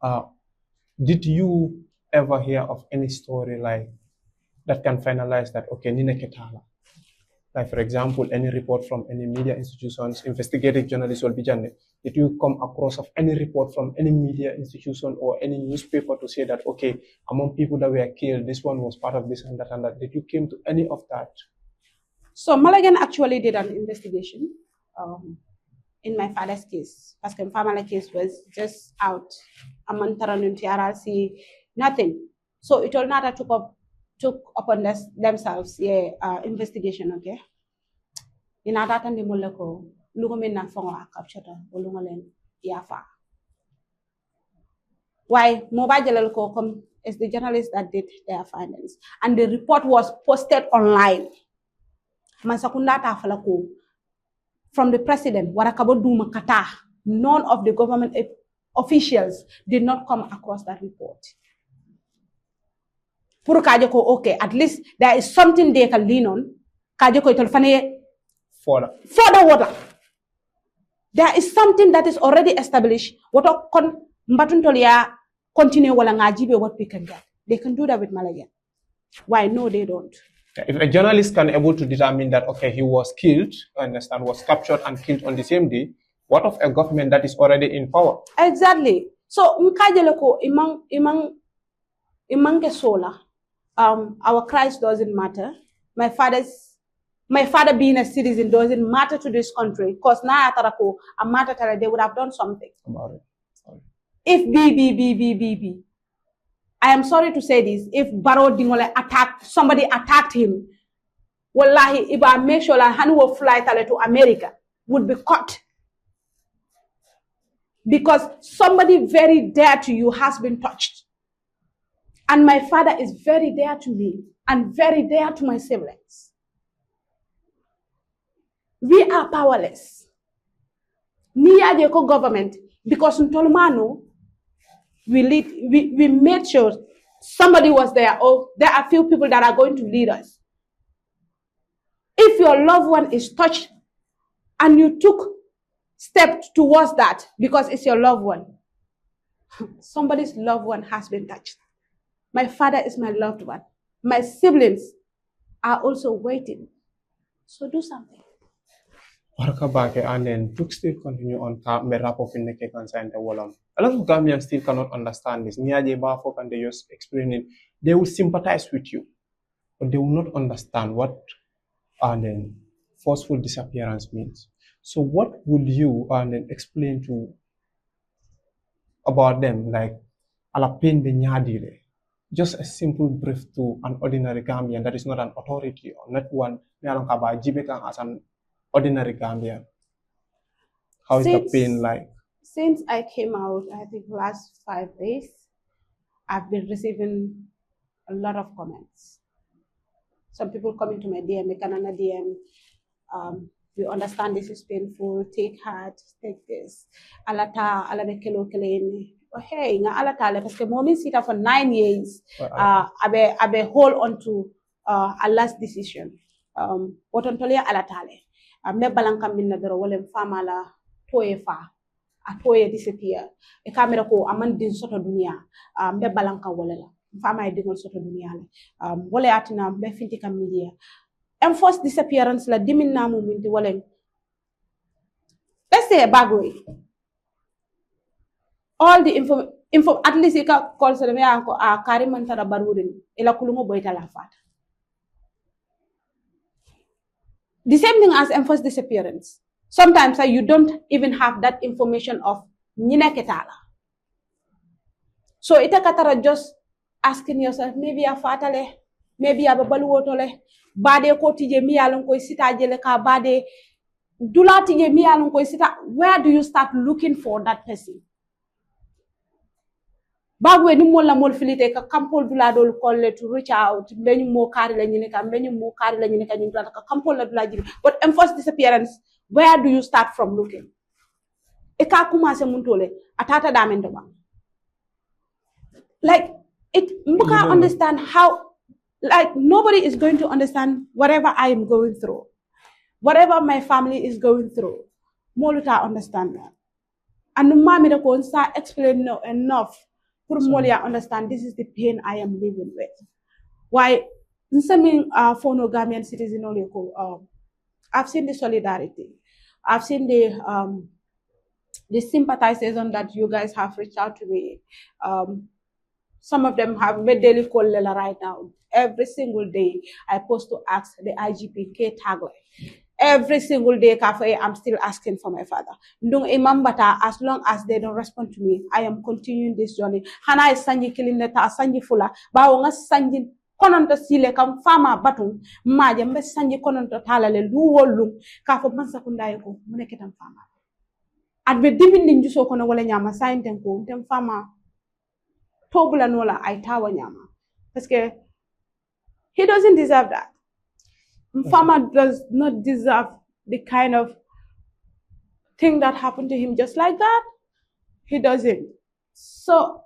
wala. Did you ever hear of any story like that can finalize that okay nina ketala, like for example any report from any media institutions, investigative journalists will be done. Did you come across of any report from any media institution or any newspaper to say that okay among people that were killed this one was part of this and that? Did you came to any of that? So Malagan actually did an investigation in my father's case. Because my father's case was just out amantaranunti RRC, nothing. So it all not took upon themselves investigation, okay? In that time, the moleko lugomen na fongo captured olungolen yafa. Why mobile jalal ko come is the journalists that did their findings, and the report was posted online. Mansakunda ta falako from the president warakabo duma kata. None of the government officials did not come across that report. Puru kaje ko okay, at least there is something they can lean on. Kaje ko itol fane further water. There is something that is already established. What kon mbatun continue wala ngajibe what we can get. They can do that with Malagan. Why? No, they don't. If a journalist can able to determine that okay he was killed, understand, was captured and killed on the same day, what of a government that is already in power? Exactly. So mkajeleko imang sola. Our Christ doesn't matter. My father being a citizen doesn't matter to this country. Because na atarako a matter they would have done something about it. Sorry. If I am sorry to say this, if Baro Dingole somebody attacked him, wallahi, if I make sure that Hanu will fly to America, would be caught. Because somebody very dear to you has been touched. And my father is very dear to me and very dear to my siblings. We are powerless. Niya deko government, because in Tolmano, we made sure somebody was there, or there are few people that are going to lead us. If your loved one is touched and you took steps towards that because it's your loved one, somebody's loved one has been touched. My father is my loved one. My siblings are also waiting. So do something. Warka Bake and then took still continue on me wrap up in the cake and sign the wall. A lot of Gambians still cannot understand this. Niaje Bafok and they just explain it. They will sympathize with you, but they will not understand what and then forceful disappearance means. So what would you and then explain to about them, like Alapin Binyadile? Just a simple brief to an ordinary Gambian that is not an authority or not one as an ordinary Gambian. How is the pain like? Since I came out, I think last 5 days, I've been receiving a lot of comments. Some people coming to my DM, Kanana DM, we understand this is painful, take heart, take this. Alata, alade kelo keleni. Oh, hey, nga alata le, parce que momin sita for 9 years, abe hold on to Allah's decision. Wotontolia alatale. Me balankam minna doro wolem famala toye fa. Atoye disappear. E kamera ko aman din soto dunia. Me balanka wolela. Fama e dingol soto dunia le. Wole atina me finti kam media. Enforced disappearance la dimin namu minti woleng. Let's say a bagway. All the info at least ika call se me anko a kariman tara barurin ila kulungo boita la fata. The same thing as enforced disappearance. Sometimes you don't even have that information of Nina Ketala. So itakatara just asking yourself, maybe a fatale, maybe a babaluotole, bade ko tije mi alon ko sita jele ka bade dula tije mi alon ko sita. Where do you start looking for that person? Bagwe ni mo la mol filite ka kampol dula dol kolle to reach out beñu mo kari la ñine ka beñu mo kari la ñine ka ñu ka kampol la dula jiri. But enforced disappearance, where do you start from looking? Eka commence muntole atata damendo ba. Like it mbuka understand how, like nobody is going to understand whatever I am going through. Whatever my family is going through. Moluta understand that. And mami da ko sa explain no enough for Molia understand this is the pain I am living with. Why nsemi fono Gambian citizen only I've seen the solidarity. I've seen the sympathizers that you guys have reached out to me. Some of them have made daily call right now. Every single day, I post to ask the IGP tagline. Every single day, I'm still asking for my father. As long as they don't respond to me, I am continuing this journey. Hana is sanji killing letter, sanji fula, bawanga sanji kononto sile kam fama batum maje mbe sanji kononto talale luwolum ka fo mansa kundaye ko muneketam fama adbe dimindi njuso kono wala nyama sainten ko tem fama tobula nola ay tawa nyama parce que he doesn't deserve that. Fama does not deserve the kind of thing that happened to him just like that. He doesn't. So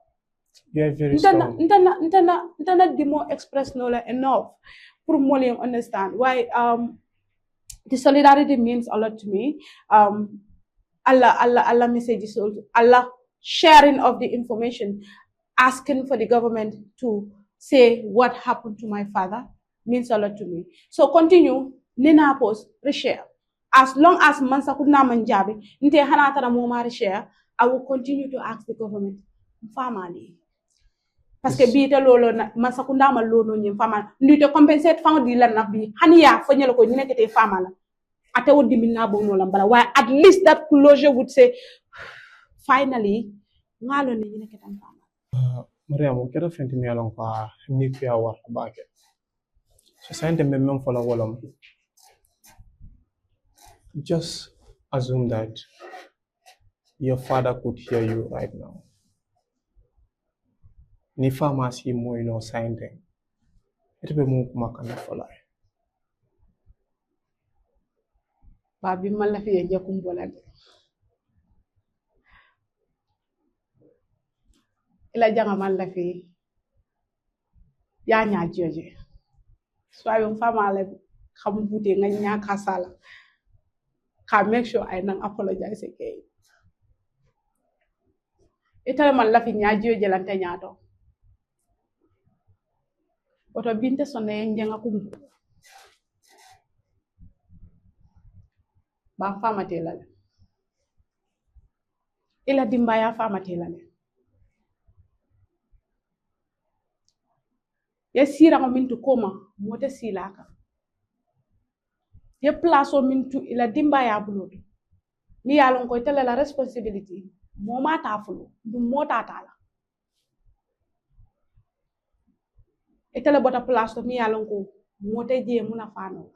you are very strong. Ntana demo express nola enough for Molium understand why the solidarity means a lot to me. Allah messages also. Allah sharing of the information, asking for the government to say what happened to my father means a lot to me. So continue, Nina post, reshare. As long as Mansa could not manjabi, Nte Hanatara Moma reshare, I will continue to ask the government, family. Parce que bi te lolo Mansa Kunda ma lono nyim fama ndi te compensate fama di lan nak bi haniya fanyel ko ñu nekete fama la ate wodi minna bo no lambala why at least that closure would say finally ngalo ni ñu neketam fama. Mariam kera fenti mi alon ko ni fiya war baake. So sante me mem fola wolom. Just assume that your father could hear you right now. Ni pharmacy mo ino sante. Ite be mo makana fola. Babi mala fiye jakum bolade. Ila janga mala fiye. Ya nya joje. So I will famale come bute nga nya kasala. Can make sure I don't apologize again. Itala man lafi nya joje lante nyato. oto binte sonne njenga kum ba fama telale ila dimbaya fama telale ye sira ko mintu koma mote silaka ye place o mintu ila dimbaya buloto mi yalon ko tele la responsibility mo mata fulu dum mota tala etele bota place to mi yalon ko mote je muna fano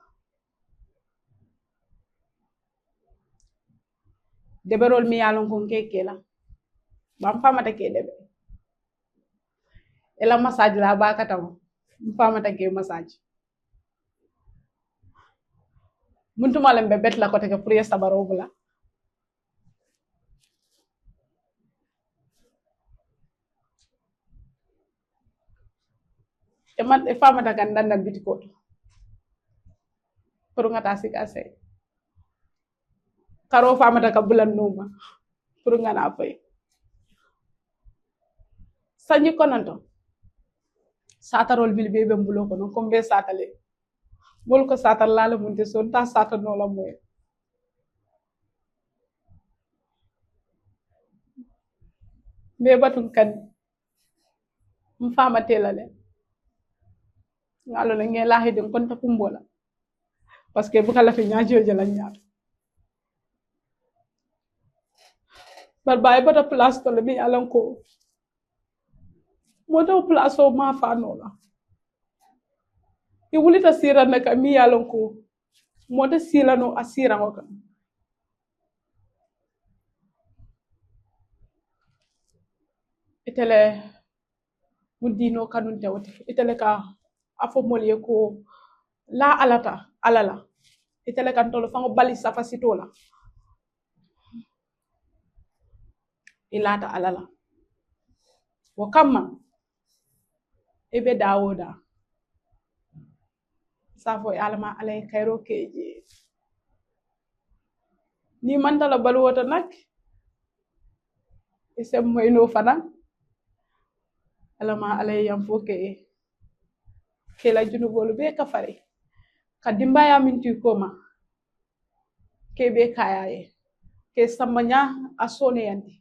deberol mi yalon ko kekela bam famata ke debe ela massage la ba katam famata ke massage muntu malem be bet la ko te ke prier sabaro bula e man e famata kan dan bitiko pour ngata sikase karo famata ka bulan numa pour ngana fay sanji konanto satarol bil bebe mbulo kono kombe satale bol ko satal lala munte son ta sata no la moy be batun kan mfama telale ngalo la ngela hedin kon ta kumbola parce que bu kala fi ñaajo jala ñaar bar bay bata place to le mi alan ko moto place o ma fa no la i wulita sira naka mi alan ko moto sila no asira ko kan itele mudino kanun tawte itele ka afo molye ko la alala itele kan tolo fango bali safa sitola ilata alala wakama ebe dawoda safo alama alay kayro keje ni mantala balwota nak isem moyno fana alama alay yam foke kela junubolu be kafare kadimbaya mintu koma kebe kayaye ke samanya asone yanti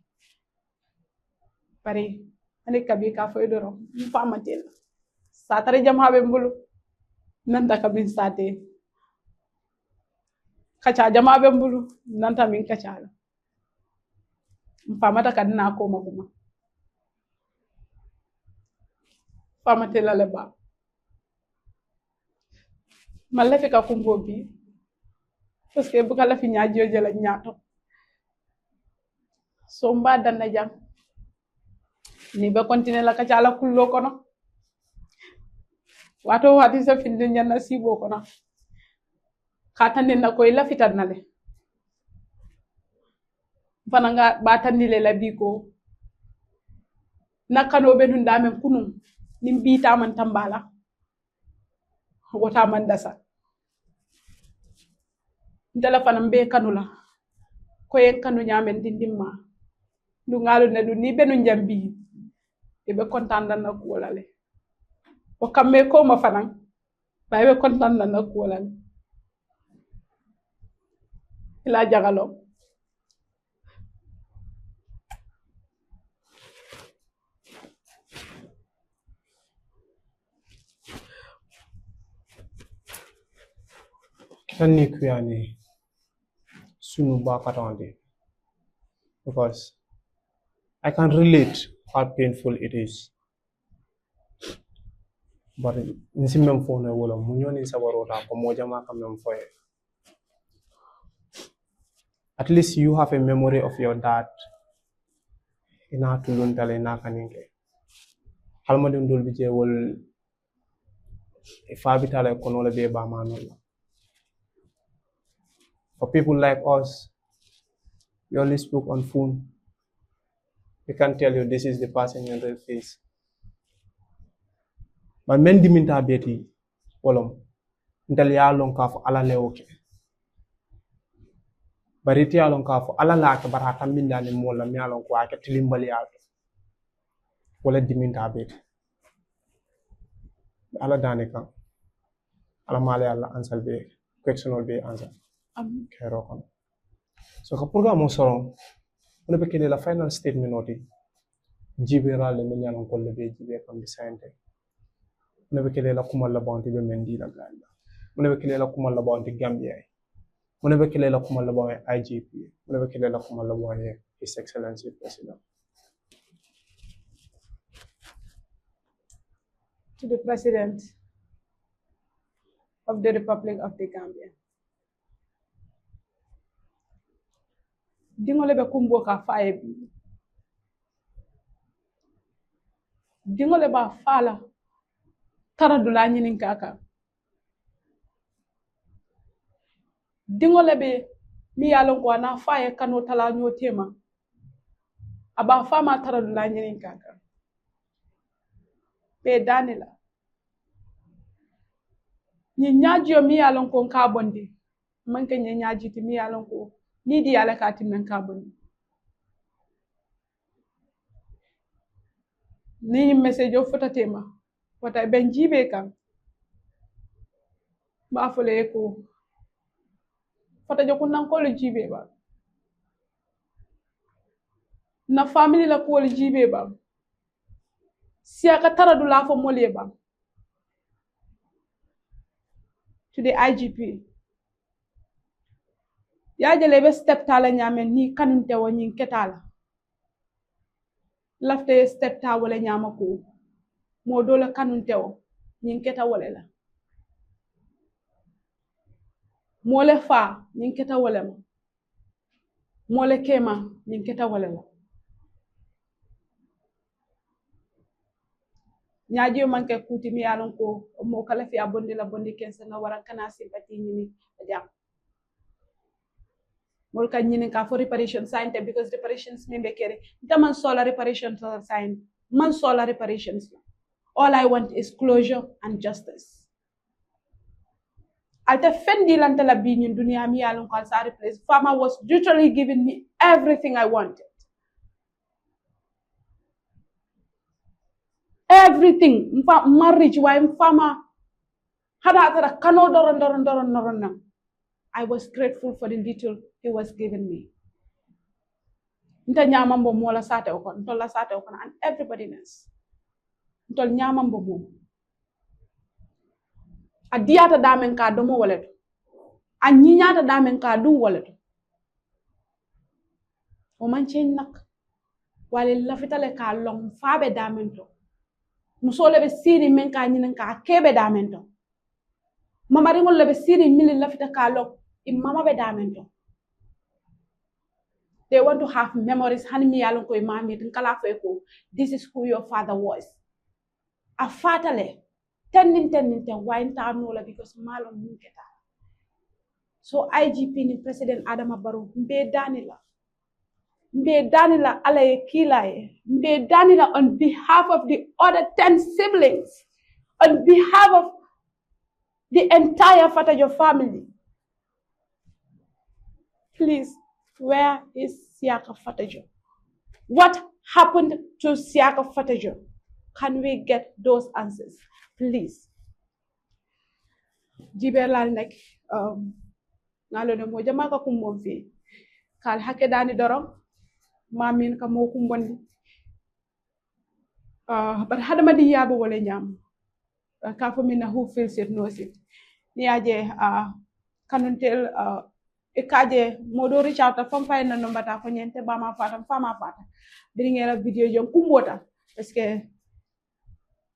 pare ane kabi ka foy doro fama tel satare jam habe mbulu nanta kabin sate kacha jam habe mbulu nanta min kacha fama ta kadina koma kuma fama tel la ba malla fi ka kumbo bi parce que bu kala fi ñaajo jala ñaato so mba danda jam ni be continuer la ka cala kullo kono wato wati sa finde ñana sibo kono khatande na koy la fitan nale fananga batandile la biko nakano be dun dame kunum nim bita man tambala wota man dasa ndala fanam be kanula ko yen kanu nyamen dindimma du ngalu ne du ni benu njambi e be kontaan na ko walale o kamme ko ma fanan bay be kontaan na ko walale ila jagalo Tanni kuyani sunu ba katande because I can relate how painful it is. But nsi mem fone wala munyo ni sabarota ko mojama kam mem foye. At least you have a memory of your dad. Ina tulun tale na kaninke. Halmadum dul bije wol ifa bitale kono le be ba manola. For people like us, we only spoke on phone. We can't tell you this is the person in the face. But men diminta beti olom ntel ya lon ka fo ala lewoke. Bariti ya lon ka fo ala la ka barata minda ni mola mi alon ko aka tilimbali alto. Wala diminta beti. ala dani kan ala male alla ansal be questionol be ansal kero kon so ka programme o soron on be kele la final statement oti jiberal men yanon kolle be jibe kam bi sante on be kele la kumal la bonti be men di la ganda on be kele la kumal la bonti gambia on be kele la kumal la bonti IGP on be kele la kumal la bonti His Excellency President. To the President of the Republic of the Gambia. Dingole be kumbo ka faye bi. Dingole ba fala tara dula nyinin kaka. Dingole be mi yalon ko na faye kano tala nyotema. Aba fama tara dula nyinin kaka. Be danila. Ni nyaaji mi yalon ko ka bondi. Manke ni nyaaji ti mi yalon ko ni di yala ka tin ka bondi. Ni message o fota tema. Wata ben jibe kan. Ba fole ko. Fota joko nan ko le jibe ba. Na family la ko le jibe ba. Siaka tara du la fo mole ba. To the IGP. Ya jele be step tala nyame ni kanunte wo nyin ketala. Lafte step ta wala nyama ko. Mo dole kanunte wo nyin keta wala la. Mole fa nyin keta wala ma. Mole kema nyin keta wala la. Nyaaji manke kuti mi yalon ko mo kala fi abondi la bondi kensa na wara kana sympathy nyini jam. Mol ka nyini ka for reparation signed because reparations me bekere daman solar reparations are signed man solar reparations. All I want is closure and justice. Alta fendi lanta la bi ñun dunia mi yalon ko sa replace farmer was literally giving me everything I wanted. Everything, marriage, why farmer had kano doron. I was grateful for the little he was giving me. Nta nyamambo mola sate okon, ntola sate okon, and everybody knows. Ntol nyamambo mo. Adiyata damen ka domo waleto. Anyinyata damen ka dum waleto. O man chen nak. Wale lafitale ka long fabe damen to. Musole be siri men ka nyinen ka kebe damento mama ringol le be siri mili lafita ka lok mama be damento. They want to have memories hani mi yalon ko mami tin kala fe ko this is who your father was a fatale tenin wine ta no la because malo munketa. So IGP ni President Adama Barrow mbe danila alaye kilaye mbe danila on behalf of the other 10 siblings, on behalf of the entire Fatajo family. Please, where is Siaka Fatajo? What happened to Siaka Fatajo? Can we get those answers, please? Jiberlal nek ngalo ne mo jama ka kumbo fi kal hakke dani dorom mamin ka mo kumbondi but hadama di yabo wala nyam ka fo mina who feels it knows it ni aje kanuntel e kaje modo reach out fam fay na nombata ko nyente bama fata fama fata biringela video jom kumbota parce que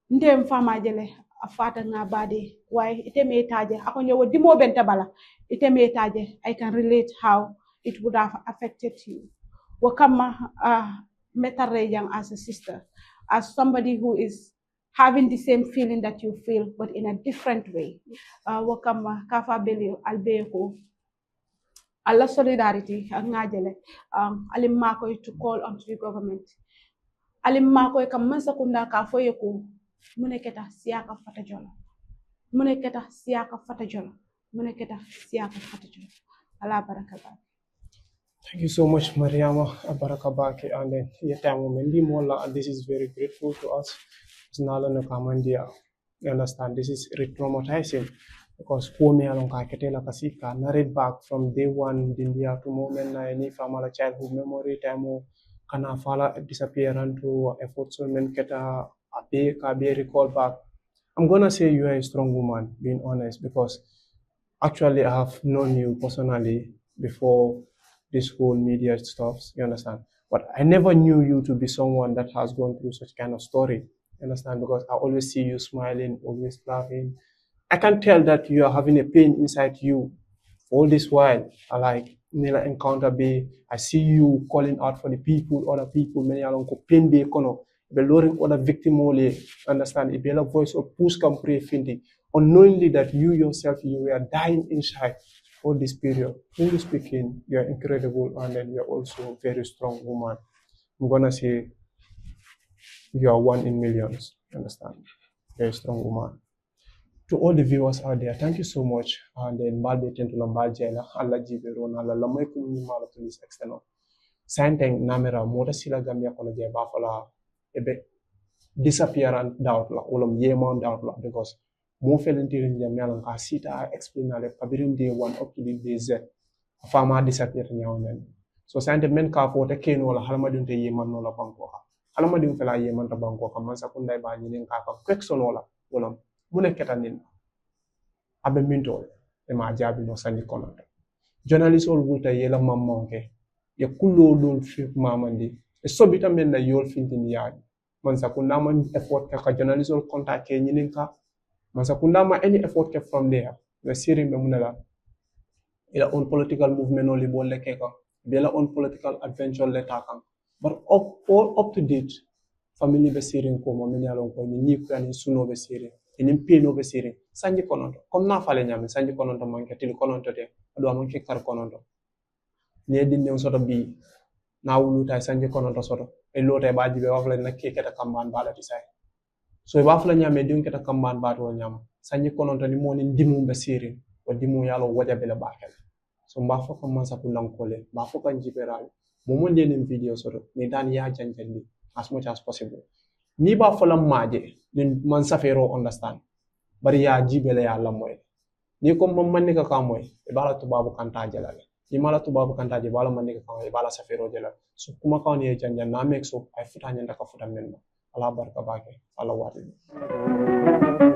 ndem fama jele a fata nga bade why iteme taje ako nyowo dimo benta bala iteme taje I can relate how it would have affected you. Wakama Metare Young as a sister, as somebody who is having the same feeling that you feel, but in a different way. Wakama Kafa Beli Albeko, Allah solidarity, Ngajele, Alim Mako to call onto the government. Alim Mako Kamansa Kunda Kafoyeko, Muneketa Siaka Fatajola. Muneketa Siaka Fatajola. Muneketa Siaka Fatajola. Allah Barakaba. Thank you so much, Mariama Abarakabake, and then Yetamu Mendi Mola, and this is very grateful to us. It's Nala Nakamandia. You understand? This is re-traumatizing because poor me along ka ketela kasika narrate back from day one dindia to moment na any famala childhood memory time kana fala disappearance to efforts men keta abe ka be recall back. I'm gonna say you are a strong woman, being honest, because actually I have known you personally before this whole media stuff, you understand? But I never knew you to be someone that has gone through such kind of story, you understand? Because I always see you smiling, always laughing. I can tell that you are having a pain inside you all this while. I like Nila encounter be I see you calling out for the people, other people, many along ko pain be kono. Be loring other victim only, understand? It be a voice of push come pray findi. Unknowingly that you yourself you were dying inside all this period. Truly speaking, you're incredible and then you're also a very strong woman. I'm gonna say you are one in millions, understand? Very strong woman. To all the viewers out there, thank you so much. And then Malbe Tentula Mbaljela, Allah Jibero, Allah Lamaiku Mala Police External. Santeng Namera, Mota Sila Gambia Konaje Bafala, ebe disappearance doubt la, or Yeman doubt la, because mo felentirin Jamialan Kasita explain ale Pabirin day 1 up to the day Z. A farmer disappeared nyawen. So Sante men ka for the Ken or Halamadun te Yeman no la Bankoka. Halamadun fela Yeman ta Bankoka, Mansakunda by Yin Kaka, Quexonola, Olam. Mune ketanin abe minto e ma jabi no sani kono journalist ol wulta yela mamonke ya kullo dol fi mamandi e sobita men na yol fintini yaadi man sakunda man effort ka journalist ol contact ke nyinin ka man sakunda ma any effort ke from there the siri be munala ila on political movement oli bolle ke ka be la on political adventure leta kan but up to date family be sirin ko mo men yalon ko ni ko ani suno be sirin enim peno be sire sanji kononto comme na fale nyame sanji kononto manke til kononto te do amon ke kar kononto ne din ne soto bi na wulu tay sanji kononto soto e lote ba jibe wafla na ke keta kamban bala ti say so e wafla nyame din keta kamban ba to nyam sanji kononto ni moni dimu be sire o dimu yalo waja be la bakel so mba foko man sa kulan kole ba foko jiberal mo mon de nem video soto ni dan ya janjandi as much as possible ni ba folam maje nin man safero understand bari ya jibele ya lamoy ni ko man ni ka moy e bala tubabu kanta jalale ni mala tubabu kanta je bala man ni ka e bala safero jalale so kuma ka ni janja na mek so ay futa nyanda ka futa men ala barka bake ala wati